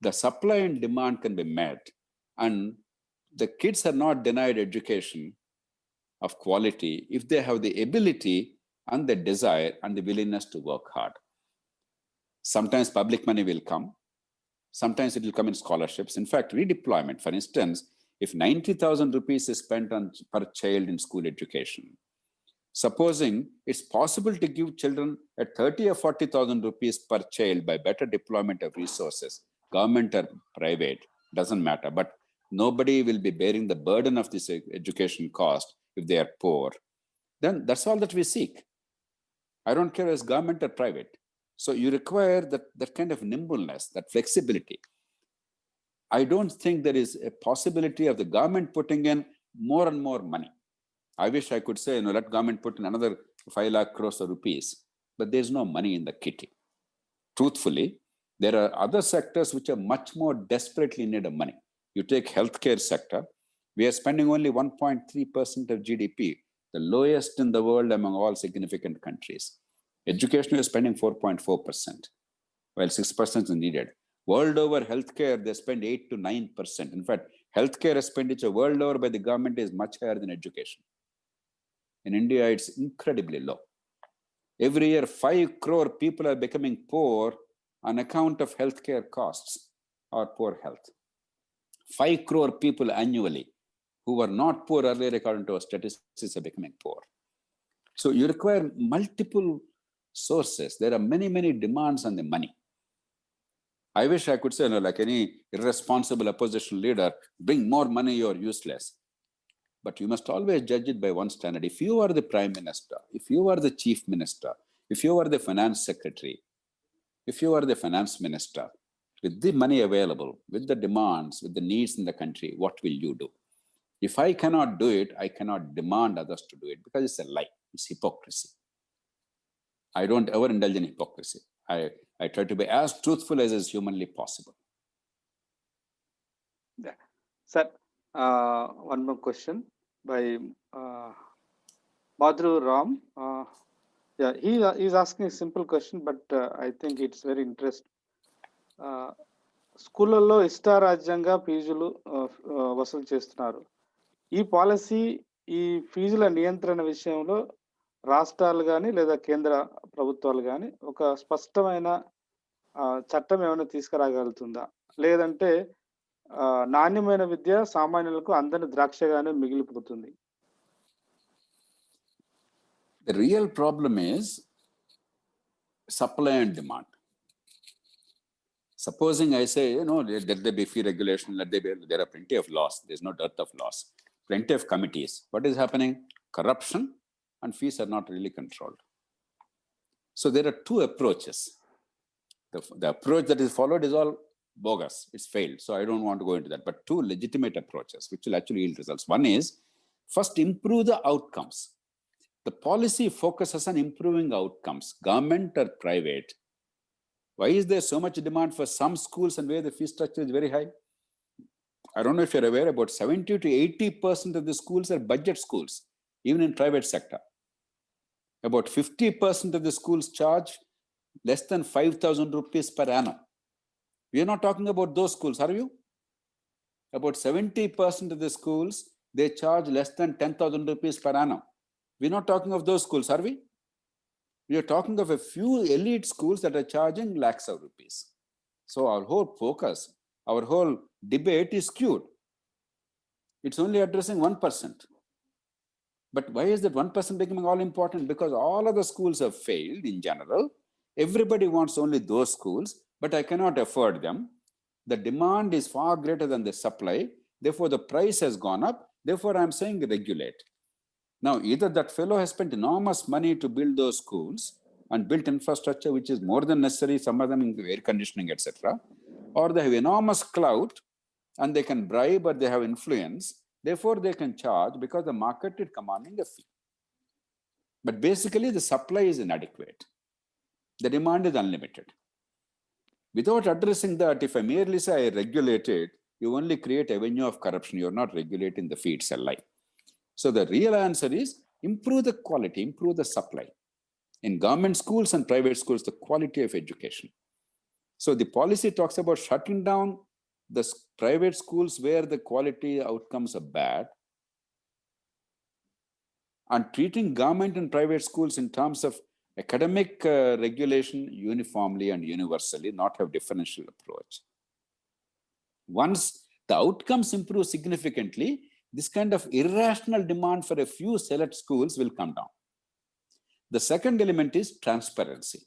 the supply and demand can be met, and the kids are not denied education of quality if they have the ability and the desire and the willingness to work hard. Sometimes public money will come. Sometimes it will come in scholarships. In fact, redeployment, for instance, if 90,000 rupees is spent on per child in school education, supposing it's possible to give children at 30 or 40,000 rupees per child by better deployment of resources, government or private, doesn't matter, but nobody will be bearing the burden of this education cost if they are poor, then that's all that we seek. I don't care if it's government or private. So you require that kind of nimbleness, that flexibility. I don't think there is a possibility of the government putting in more and more money. I wish I could say, let government put in another 5 lakh crores of rupees, but there's no money in the kitty. Truthfully, there are other sectors which are much more desperately in need of money. You take healthcare sector, we are spending only 1.3% of GDP, the lowest in the world among all significant countries. Education is spending 4.4%, while 6% is needed. World over healthcare, they spend 8 to 9%. In fact, healthcare expenditure world over by the government is much higher than education. In India, it's incredibly low. Every year, 5 crore people are becoming poor on account of healthcare costs or poor health. 5 crore people annually who were not poor earlier, according to our statistics, are becoming poor. So you require multiple sources. There are many, many demands on the money. I wish I could say, like any irresponsible opposition leader, bring more money, you're useless. But you must always judge it by one standard. If you are the prime minister, if you are the chief minister, if you are the finance secretary, if you are the finance minister, with the money available, with the demands, with the needs in the country, what will you do? If I cannot do it, I cannot demand others to do it, because it's a lie. It's hypocrisy. I don't ever indulge in hypocrisy. I try to be as truthful as is humanly possible. Yeah. Sir, one more question by Madhuru Ram. Yeah, he is asking a simple question, but I think it's very interesting. స్కూళ్ళల్లో ఇష్టారాజ్యంగా ఫీజులు వసూలు చేస్తున్నారు. ఈ policy, ఈ ఫీజుల నియంత్రణ విషయంలో రాష్ట్రాలు కానీ లేదా కేంద్ర ప్రభుత్వాలు కానీ ఒక స్పష్టమైన చట్టం ఏమైనా తీసుకురాగలుగుతుందా? లేదంటే నాణ్యమైన విద్య సామాన్యులకు అందని ద్రాక్షగానే మిగిలిపోతుంది? The real problem is supply and demand. Supposing I say, let there be fee regulation, there are plenty of laws. There's no dearth of laws. Plenty of committees. What is happening? Corruption and fees are not really controlled. So there are two approaches. The approach that is followed is all bogus. It's failed. So I don't want to go into that. But two legitimate approaches, which will actually yield results. One is, first, improve the outcomes. The policy focuses on improving outcomes, government or private. Why is there so much demand for some schools and where the fee structure is very high? I don't know if you're aware, about 70 to 80% of the schools are budget schools, even in private sector. About 50% of the schools charge less than 5,000 rupees per annum. We are not talking about those schools, are you? About 70% of the schools, they charge less than 10,000 rupees per annum. We're not talking of those schools, are we? We are talking of a few elite schools that are charging lakhs of rupees. So our whole focus, our whole debate is skewed. It's only addressing 1%. But why is that 1% becoming all important? Because all of the schools have failed in general. Everybody wants only those schools, but I cannot afford them. The demand is far greater than the supply. Therefore, the price has gone up. Therefore, I'm saying regulate. Now, either that fellow has spent enormous money to build those schools and built infrastructure which is more than necessary, some of them in air conditioning, etc., or they have enormous clout and they can bribe or they have influence. Therefore, they can charge because the market is commanding a fee. But basically, the supply is inadequate. The demand is unlimited. Without addressing that, if I merely say I regulate it, you only create avenue of corruption. You're not regulating the fee, it's a lie. So the real answer is improve the quality, improve the supply. in government schools and private schools, the quality of education. So the policy talks about shutting down the private schools where the quality outcomes are bad, and treating government and private schools in terms of academic regulation uniformly and universally, not have differential approach. Once the outcomes improve significantly, this kind of irrational demand for a few select schools will come down. The second element is transparency.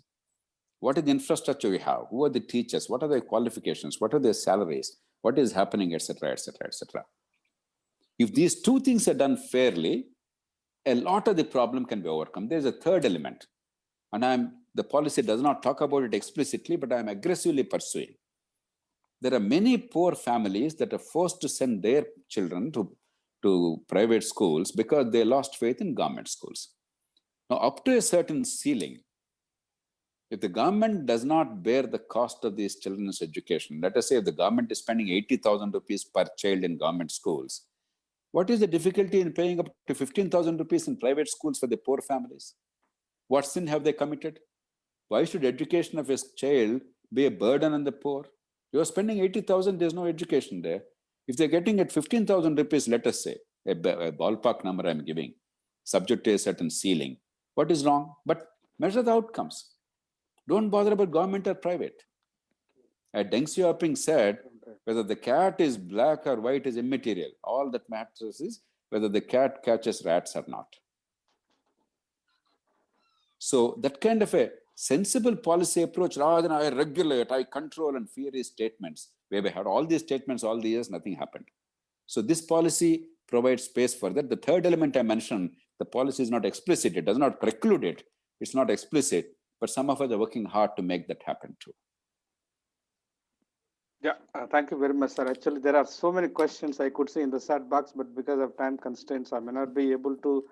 What is the infrastructure we have? Who are the teachers? What are their qualifications? What are their salaries? What is happening, etc., etc., etc. If these two things are done fairly, a lot of the problem can be overcome. There's a third element, and the policy does not talk about it explicitly, but I'm aggressively pursuing. There are many poor families that are forced to send their children to private schools because they lost faith in government schools. Now, up to a certain ceiling, if the government does not bear the cost of these children's education, let us say if the government is spending 80,000 rupees per child in government schools, what is the difficulty in paying up to 15,000 rupees in private schools for the poor families? What sin have they committed? Why should education of a child be a burden on the poor? You are spending 80,000, there's no education there. If they're getting at 15,000 rupees, let us say, a ballpark number I'm giving, subject to a certain ceiling, what is wrong? But measure the outcomes. Don't bother about government or private. As Deng Xiaoping said, whether the cat is black or white is immaterial. All that matters is whether the cat catches rats or not. So that kind of a sensible policy approach, rather than I regulate, I control and fear his statements, where we had all these statements all the years, nothing happened. So this policy provides space for that. The third element I mentioned, the policy is not explicit. It does not preclude it. It's not explicit, but some of us are working hard to make that happen too. Yeah, thank you very much, sir. Actually, there are so many questions I could see in the chat box, but because of time constraints, I may not be able to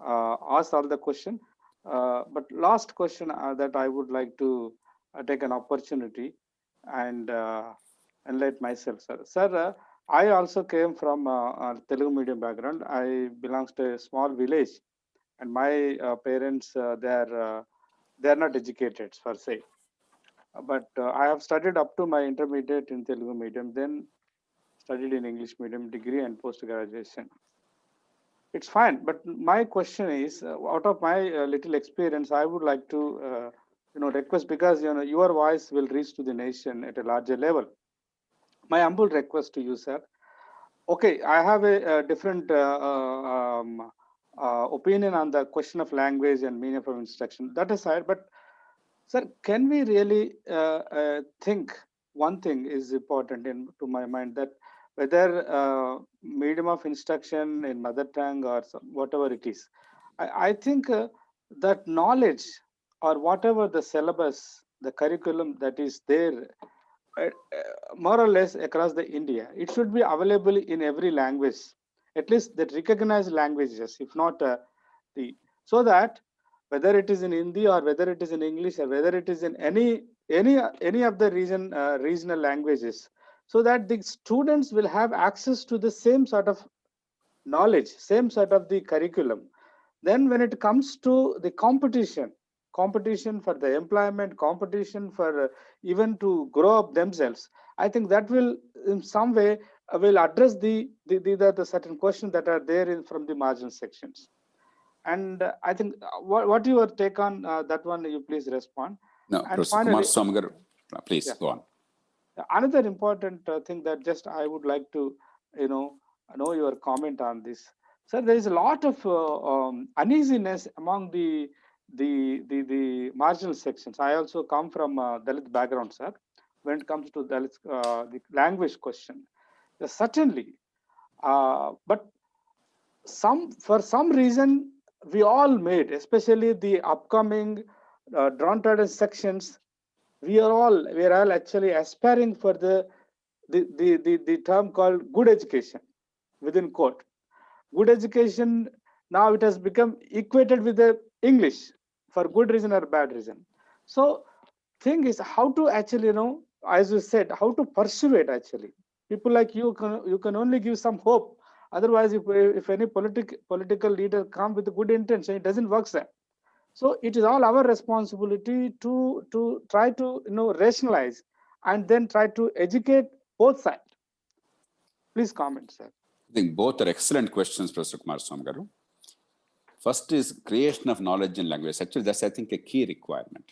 ask all the questions. But last question that I would like to take an opportunity and enlighten myself, sir. Sir, I also came from a Telugu medium background. I belong to a small village, and my parents, they're not educated per se. But I have studied up to my intermediate in Telugu medium, then studied in English medium degree and post-graduation. It's fine, but my question is, out of my little experience, I would like to, request, because your voice will reach to the nation at a larger level. My humble request to you, sir. Okay, I have a different opinion on the question of language and meaning of instruction. That aside, but sir, can we really think one thing is important to my mind, that whether medium of instruction in mother tongue or whatever it is, I think that knowledge or whatever the syllabus, the curriculum that is there, more or less across the India, it should be available in every language, at least that recognized languages, if not so that whether it is in Hindi or whether it is in English or whether it is in any of the regional languages, so that the students will have access to the same sort of knowledge, same sort of the curriculum. Then when it comes to the competition for the employment, competition for even to grow up themselves, I think that will in some way will address the certain questions that are there from the marginal sections. And I think what your take on that one, you please respond. No, and Professor finally, Kumar Swamy, please go on. Another important thing that just I would like to know your comment on this. Sir, there is a lot of uneasiness among the marginal sections. I also come from a Dalit background, sir. When it comes to Dalit, the language question, certainly, but for some reason we all made, especially the upcoming downtrodden sections, we are all actually aspiring for the term called good education within quote. Good education, now it has become equated with the English for good reason or bad reason. So thing is how to actually, as you said, how to pursue it actually. People like you can only give some hope. Otherwise, if any political leader come with a good intention, it doesn't work, sir. So it is all our responsibility to try to rationalize and then try to educate both sides. Please comment, sir. I think both are excellent questions, Professor Kumar Swami. First is creation of knowledge in language. Actually, that's, I think, a key requirement.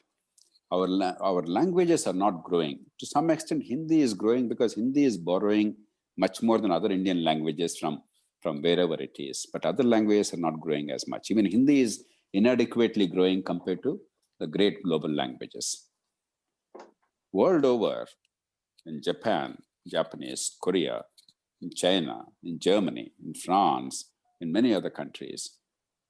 Our languages are not growing. To some extent, Hindi is growing because Hindi is borrowing much more than other Indian languages from wherever it is. But other languages are not growing as much. Even Hindi is inadequately growing compared to the great global languages. World over, in Japan, Japanese, Korea, in China, in Germany, in France, in many other countries,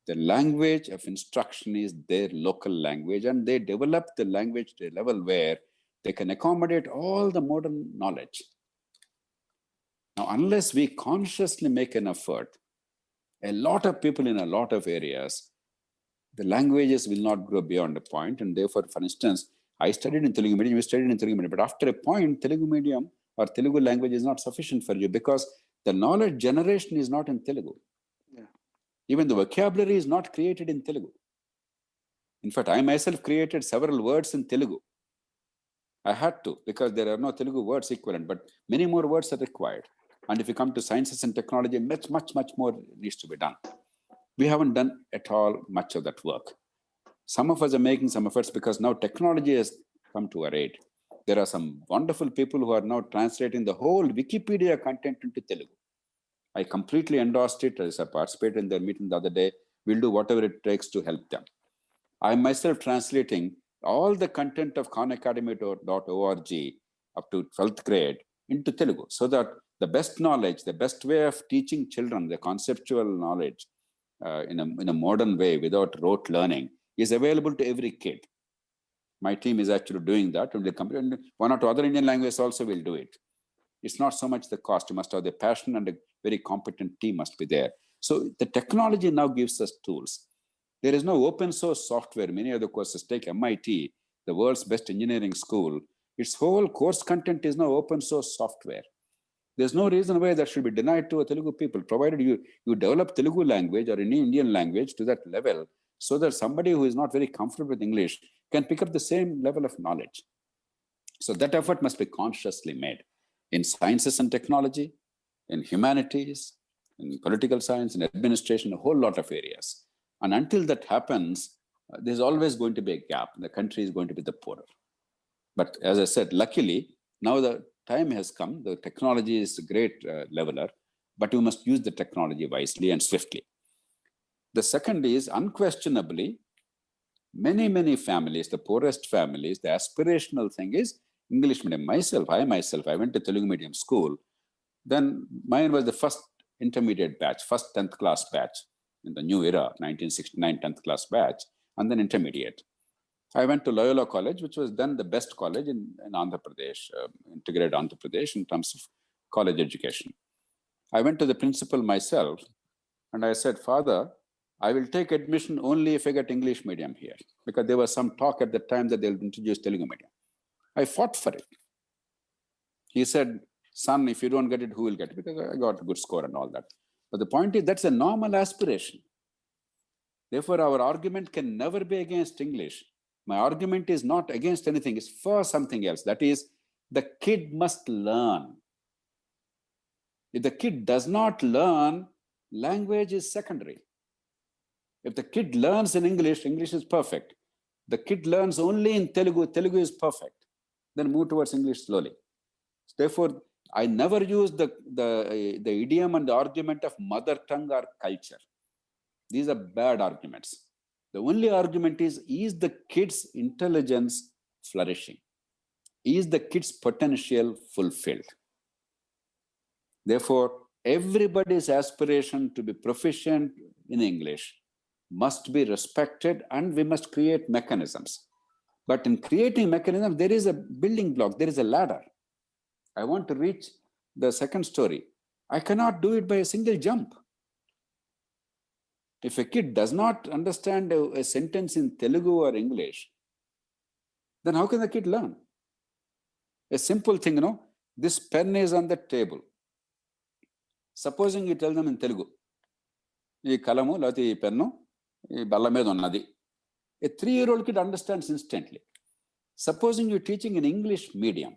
the language of instruction is their local language, and they develop the language to a level where they can accommodate all the modern knowledge. Now, unless we consciously make an effort, a lot of people in a lot of areas, the languages will not grow beyond a point. And therefore, for instance, I studied in Telugu medium, you studied in Telugu medium, but after a point, Telugu medium or Telugu language is not sufficient for you because the knowledge generation is not in Telugu. Even the vocabulary is not created in Telugu. In fact, I myself created several words in Telugu. I had to, because there are no Telugu words equivalent, but many more words are required. And if you come to sciences and technology, much more needs to be done. We haven't done at all much of that work. Some of us are making some efforts because now technology has come to our aid. There are some wonderful people who are now translating the whole Wikipedia content into Telugu. I completely endorsed it as I participated in their meeting the other day. We'll do whatever it takes to help them. I'm myself translating all the content of khanacademy.org up to 12th grade into Telugu so that the best knowledge, the best way of teaching children, the conceptual knowledge in a modern way without rote learning is available to every kid. My team is actually doing that. And one or two other Indian languages also will do it. It's not so much the cost. You must have the passion, and a very competent team must be there. So the technology now gives us tools. There is no open source software. Many of the courses, take MIT, the world's best engineering school. Its whole course content is now open source software. There's no reason why that should be denied to a Telugu people, provided you develop Telugu language or any Indian language to that level so that somebody who is not very comfortable with English can pick up the same level of knowledge. So that effort must be consciously made in sciences and technology, in humanities, in political science, in administration, a whole lot of areas. And until that happens, there's always going to be a gap. The country is going to be the poorer. But as I said, luckily, now the time has come. The technology is a great leveler, but we must use the technology wisely and swiftly. The second is unquestionably, many families, the poorest families, the aspirational thing is English medium. I myself, I went to Telugu medium school. Then mine was the first intermediate batch, first 10th class batch in the new era, 1969 10th class batch, and then intermediate. I went to Loyola College, which was then the best college in Andhra Pradesh, integrated Andhra Pradesh in terms of college education. I went to the principal myself and I said, Father, I will take admission only if I get English medium here, because there was some talk at the time that they'll introduce Telugu medium. I fought for it. He said, son, if you don't get it, who will get it? Because I got a good score and all that. But the point is, that's a normal aspiration. Therefore, our argument can never be against English. My argument is not against anything, it's for something else. That is, the kid must learn. If the kid does not learn, language is secondary. If the kid learns in English, English is perfect. The kid learns only in Telugu, Telugu is perfect. Then move towards English slowly. Therefore, I never use the idiom and the argument of mother tongue or culture. These are bad arguments. The only argument is the kid's intelligence flourishing? Is the kid's potential fulfilled? Therefore, everybody's aspiration to be proficient in English must be respected, and we must create mechanisms. But in creating mechanisms, there is a building block, there is a ladder. I want to reach the second story. I cannot do it by a single jump. If a kid does not understand a sentence in Telugu or English, then how can the kid learn? A simple thing, this pen is on the table. Supposing you tell them in Telugu, ఈ కలము లేకపోతే ఈ pen ఈ బల్ల మీద ఉన్నది. A 3-year-old kid understands instantly. Supposing you're teaching in English medium.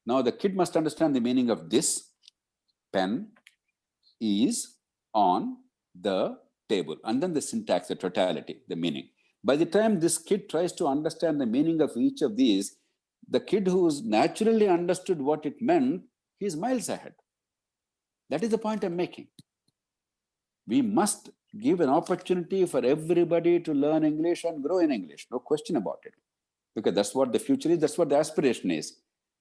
Now the kid must understand the meaning of this. Pen is on the table. And then the syntax, the totality, the meaning. By the time this kid tries to understand the meaning of each of these, the kid who's naturally understood what it meant, he's miles ahead. That is the point I'm making. We must give an opportunity for everybody to learn English and grow in English. No question about it. Because that's what the future is, that's what the aspiration is.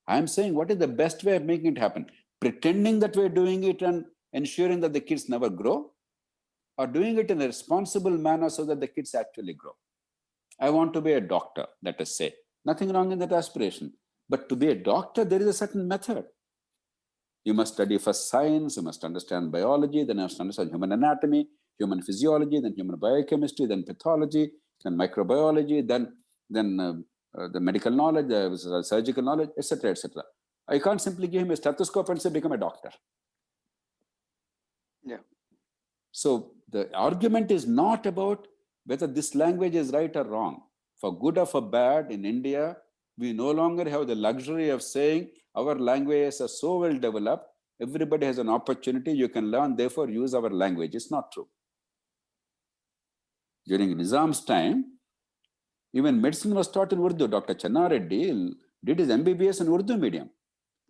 I'm saying, what is the best way of making it happen? Pretending that we're doing it and ensuring that the kids never grow, or doing it in a responsible manner so that the kids actually grow. I want to be a doctor, let us say. Nothing wrong in that aspiration. But to be a doctor, there is a certain method. You must study first science, you must understand biology, then you must understand human anatomy, human physiology, then human biochemistry, then pathology, then microbiology, then the medical knowledge, the surgical knowledge, etc., etc. I can't simply give him a stethoscope and say, become a doctor. Yeah. So the argument is not about whether this language is right or wrong. For good or for bad, in India, we no longer have the luxury of saying our languages are so well developed, everybody has an opportunity, you can learn, therefore use our language. It's not true. During Nizam's time, even medicine was taught in Urdu. Dr. Channa Reddy did his MBBS in Urdu medium.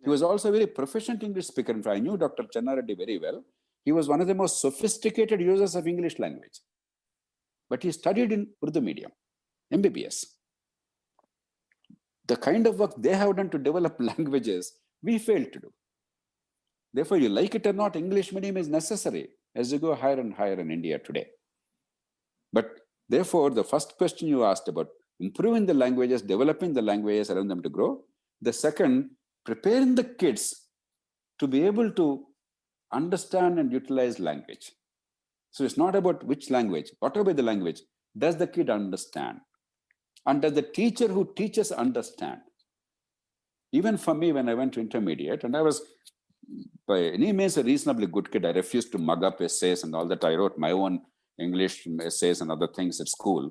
He was also a very proficient English speaker. In fact, I knew Dr. Channa Reddy very well. He was one of the most sophisticated users of English language. But he studied in Urdu medium, MBBS. The kind of work they have done to develop languages, we failed to do. Therefore, you like it or not, English medium is necessary as you go higher and higher in India today. But therefore, the first question you asked about improving the languages, developing the languages, allowing them to grow. The second, preparing the kids to be able to understand and utilize language. So it's not about which language, whatever the language, does the kid understand? And does the teacher who teaches understand? Even for me, when I went to intermediate, and I was by any means a reasonably good kid, I refused to mug up essays and all that. I wrote my own English essays and other things at school.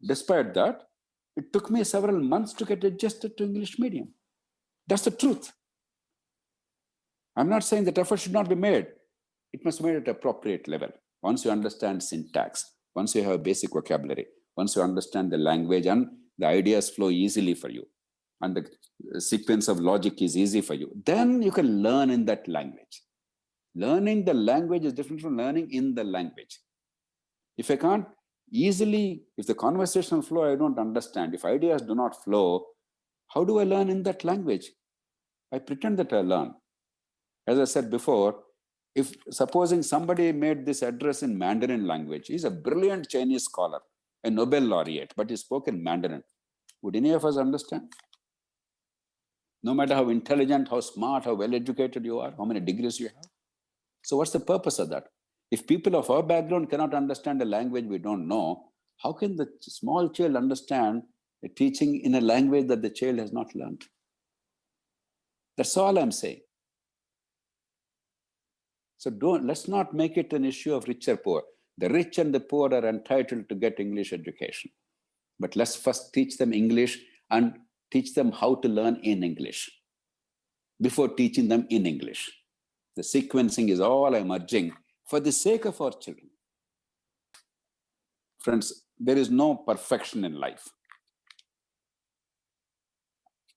Despite that, it took me several months to get adjusted to English medium. That's the truth. I'm not saying that effort should not be made. It must be made at appropriate level. Once you understand syntax, once you have a basic vocabulary, once you understand the language and the ideas flow easily for you, and the sequence of logic is easy for you, then you can learn in that language. Learning the language is different from learning in the language. If I can't easily, if the conversational flow I don't understand, if ideas do not flow, how do I learn in that language? I pretend that I learn. As I said before, if supposing somebody made this address in Mandarin language, he's a brilliant Chinese scholar, a Nobel laureate, but he spoke in Mandarin. Would any of us understand? No matter how intelligent, how smart, how well educated you are, how many degrees you have. So what's the purpose of that? If people of our background cannot understand a language we don't know, how can the small child understand a teaching in a language that the child has not learned? That's all I'm saying. So let's not make it an issue of rich or poor. The rich and the poor are entitled to get English education. But let's first teach them English and teach them how to learn in English before teaching them in English. The sequencing is all I'm urging for the sake of our children. Friends, there is no perfection in life.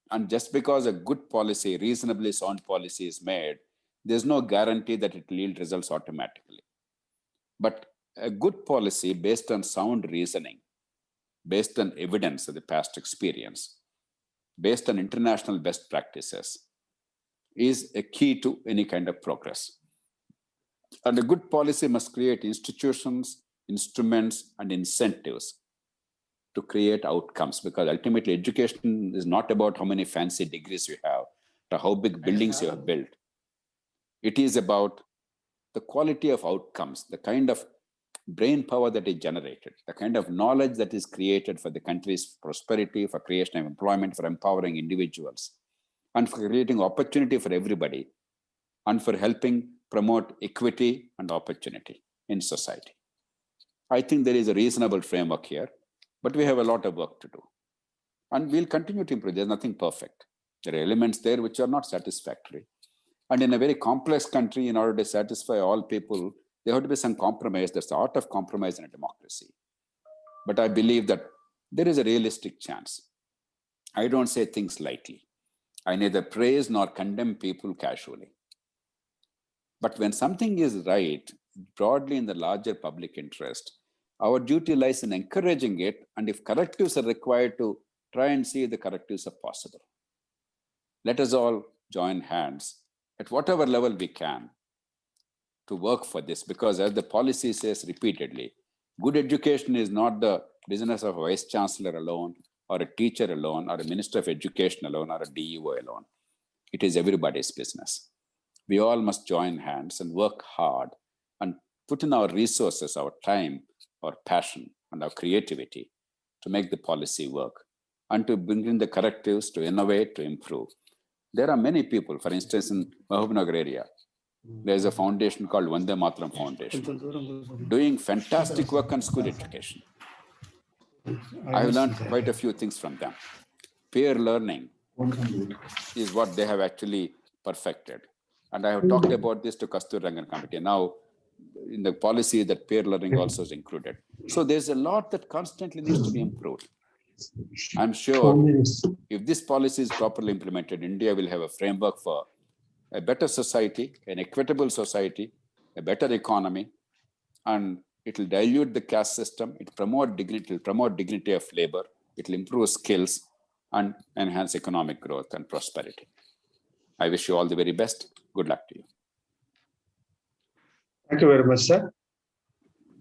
And just because a good policy, reasonably sound policy is made, there's no guarantee that it will yield results automatically. But a good policy based on sound reasoning, based on evidence of the past experience, based on international best practices, is a key to any kind of progress. And a good policy must create institutions, instruments, and incentives to create outcomes, because ultimately education is not about how many fancy degrees you have, or how big buildings you have built. It is about the quality of outcomes, the kind of brain power that is generated, the kind of knowledge that is created for the country's prosperity, for creation of employment, for empowering individuals, and for creating opportunity for everybody, and for helping promote equity and opportunity in society. I think there is a reasonable framework here, But we have a lot of work to do. And we'll continue to improve. There's nothing perfect. There are elements there which are not satisfactory. And in a very complex country, in order to satisfy all people, there have to be some compromise. There's the art of compromise in a democracy. But I believe that there is a realistic chance. I don't say things lightly. I neither praise nor condemn people casually. But when something is right, broadly in the larger public interest, our duty lies in encouraging it, and if correctives are required, to try and see if the correctives are possible. Let us all join hands at whatever level we can to work for this, because as the policy says repeatedly, good education is not the business of a vice chancellor alone, or a teacher alone, or a minister of education alone, or a DEO alone. It is everybody's business. We all must join hands and work hard and put in our resources, our time, our passion, and our creativity to make the policy work and to bring in the correctives, to innovate, to improve. There are many people, for instance, in Mahabubnagar area, there's a foundation called Vande Mataram Foundation, doing fantastic work on school education. I have learned quite a few things from them. Peer learning is what they have actually perfected. And I have talked about this to Kasturirangan Committee. Now, in the policy, that peer learning also is included. So there's a lot that constantly needs to be improved. I'm sure if this policy is properly implemented, India will have a framework for a better society, an equitable society, a better economy, and it will dilute the caste system. It will promote dignity of labor. It will improve skills and enhance economic growth and prosperity. I wish you all the very best. Good luck to you. Thank you very much, sir.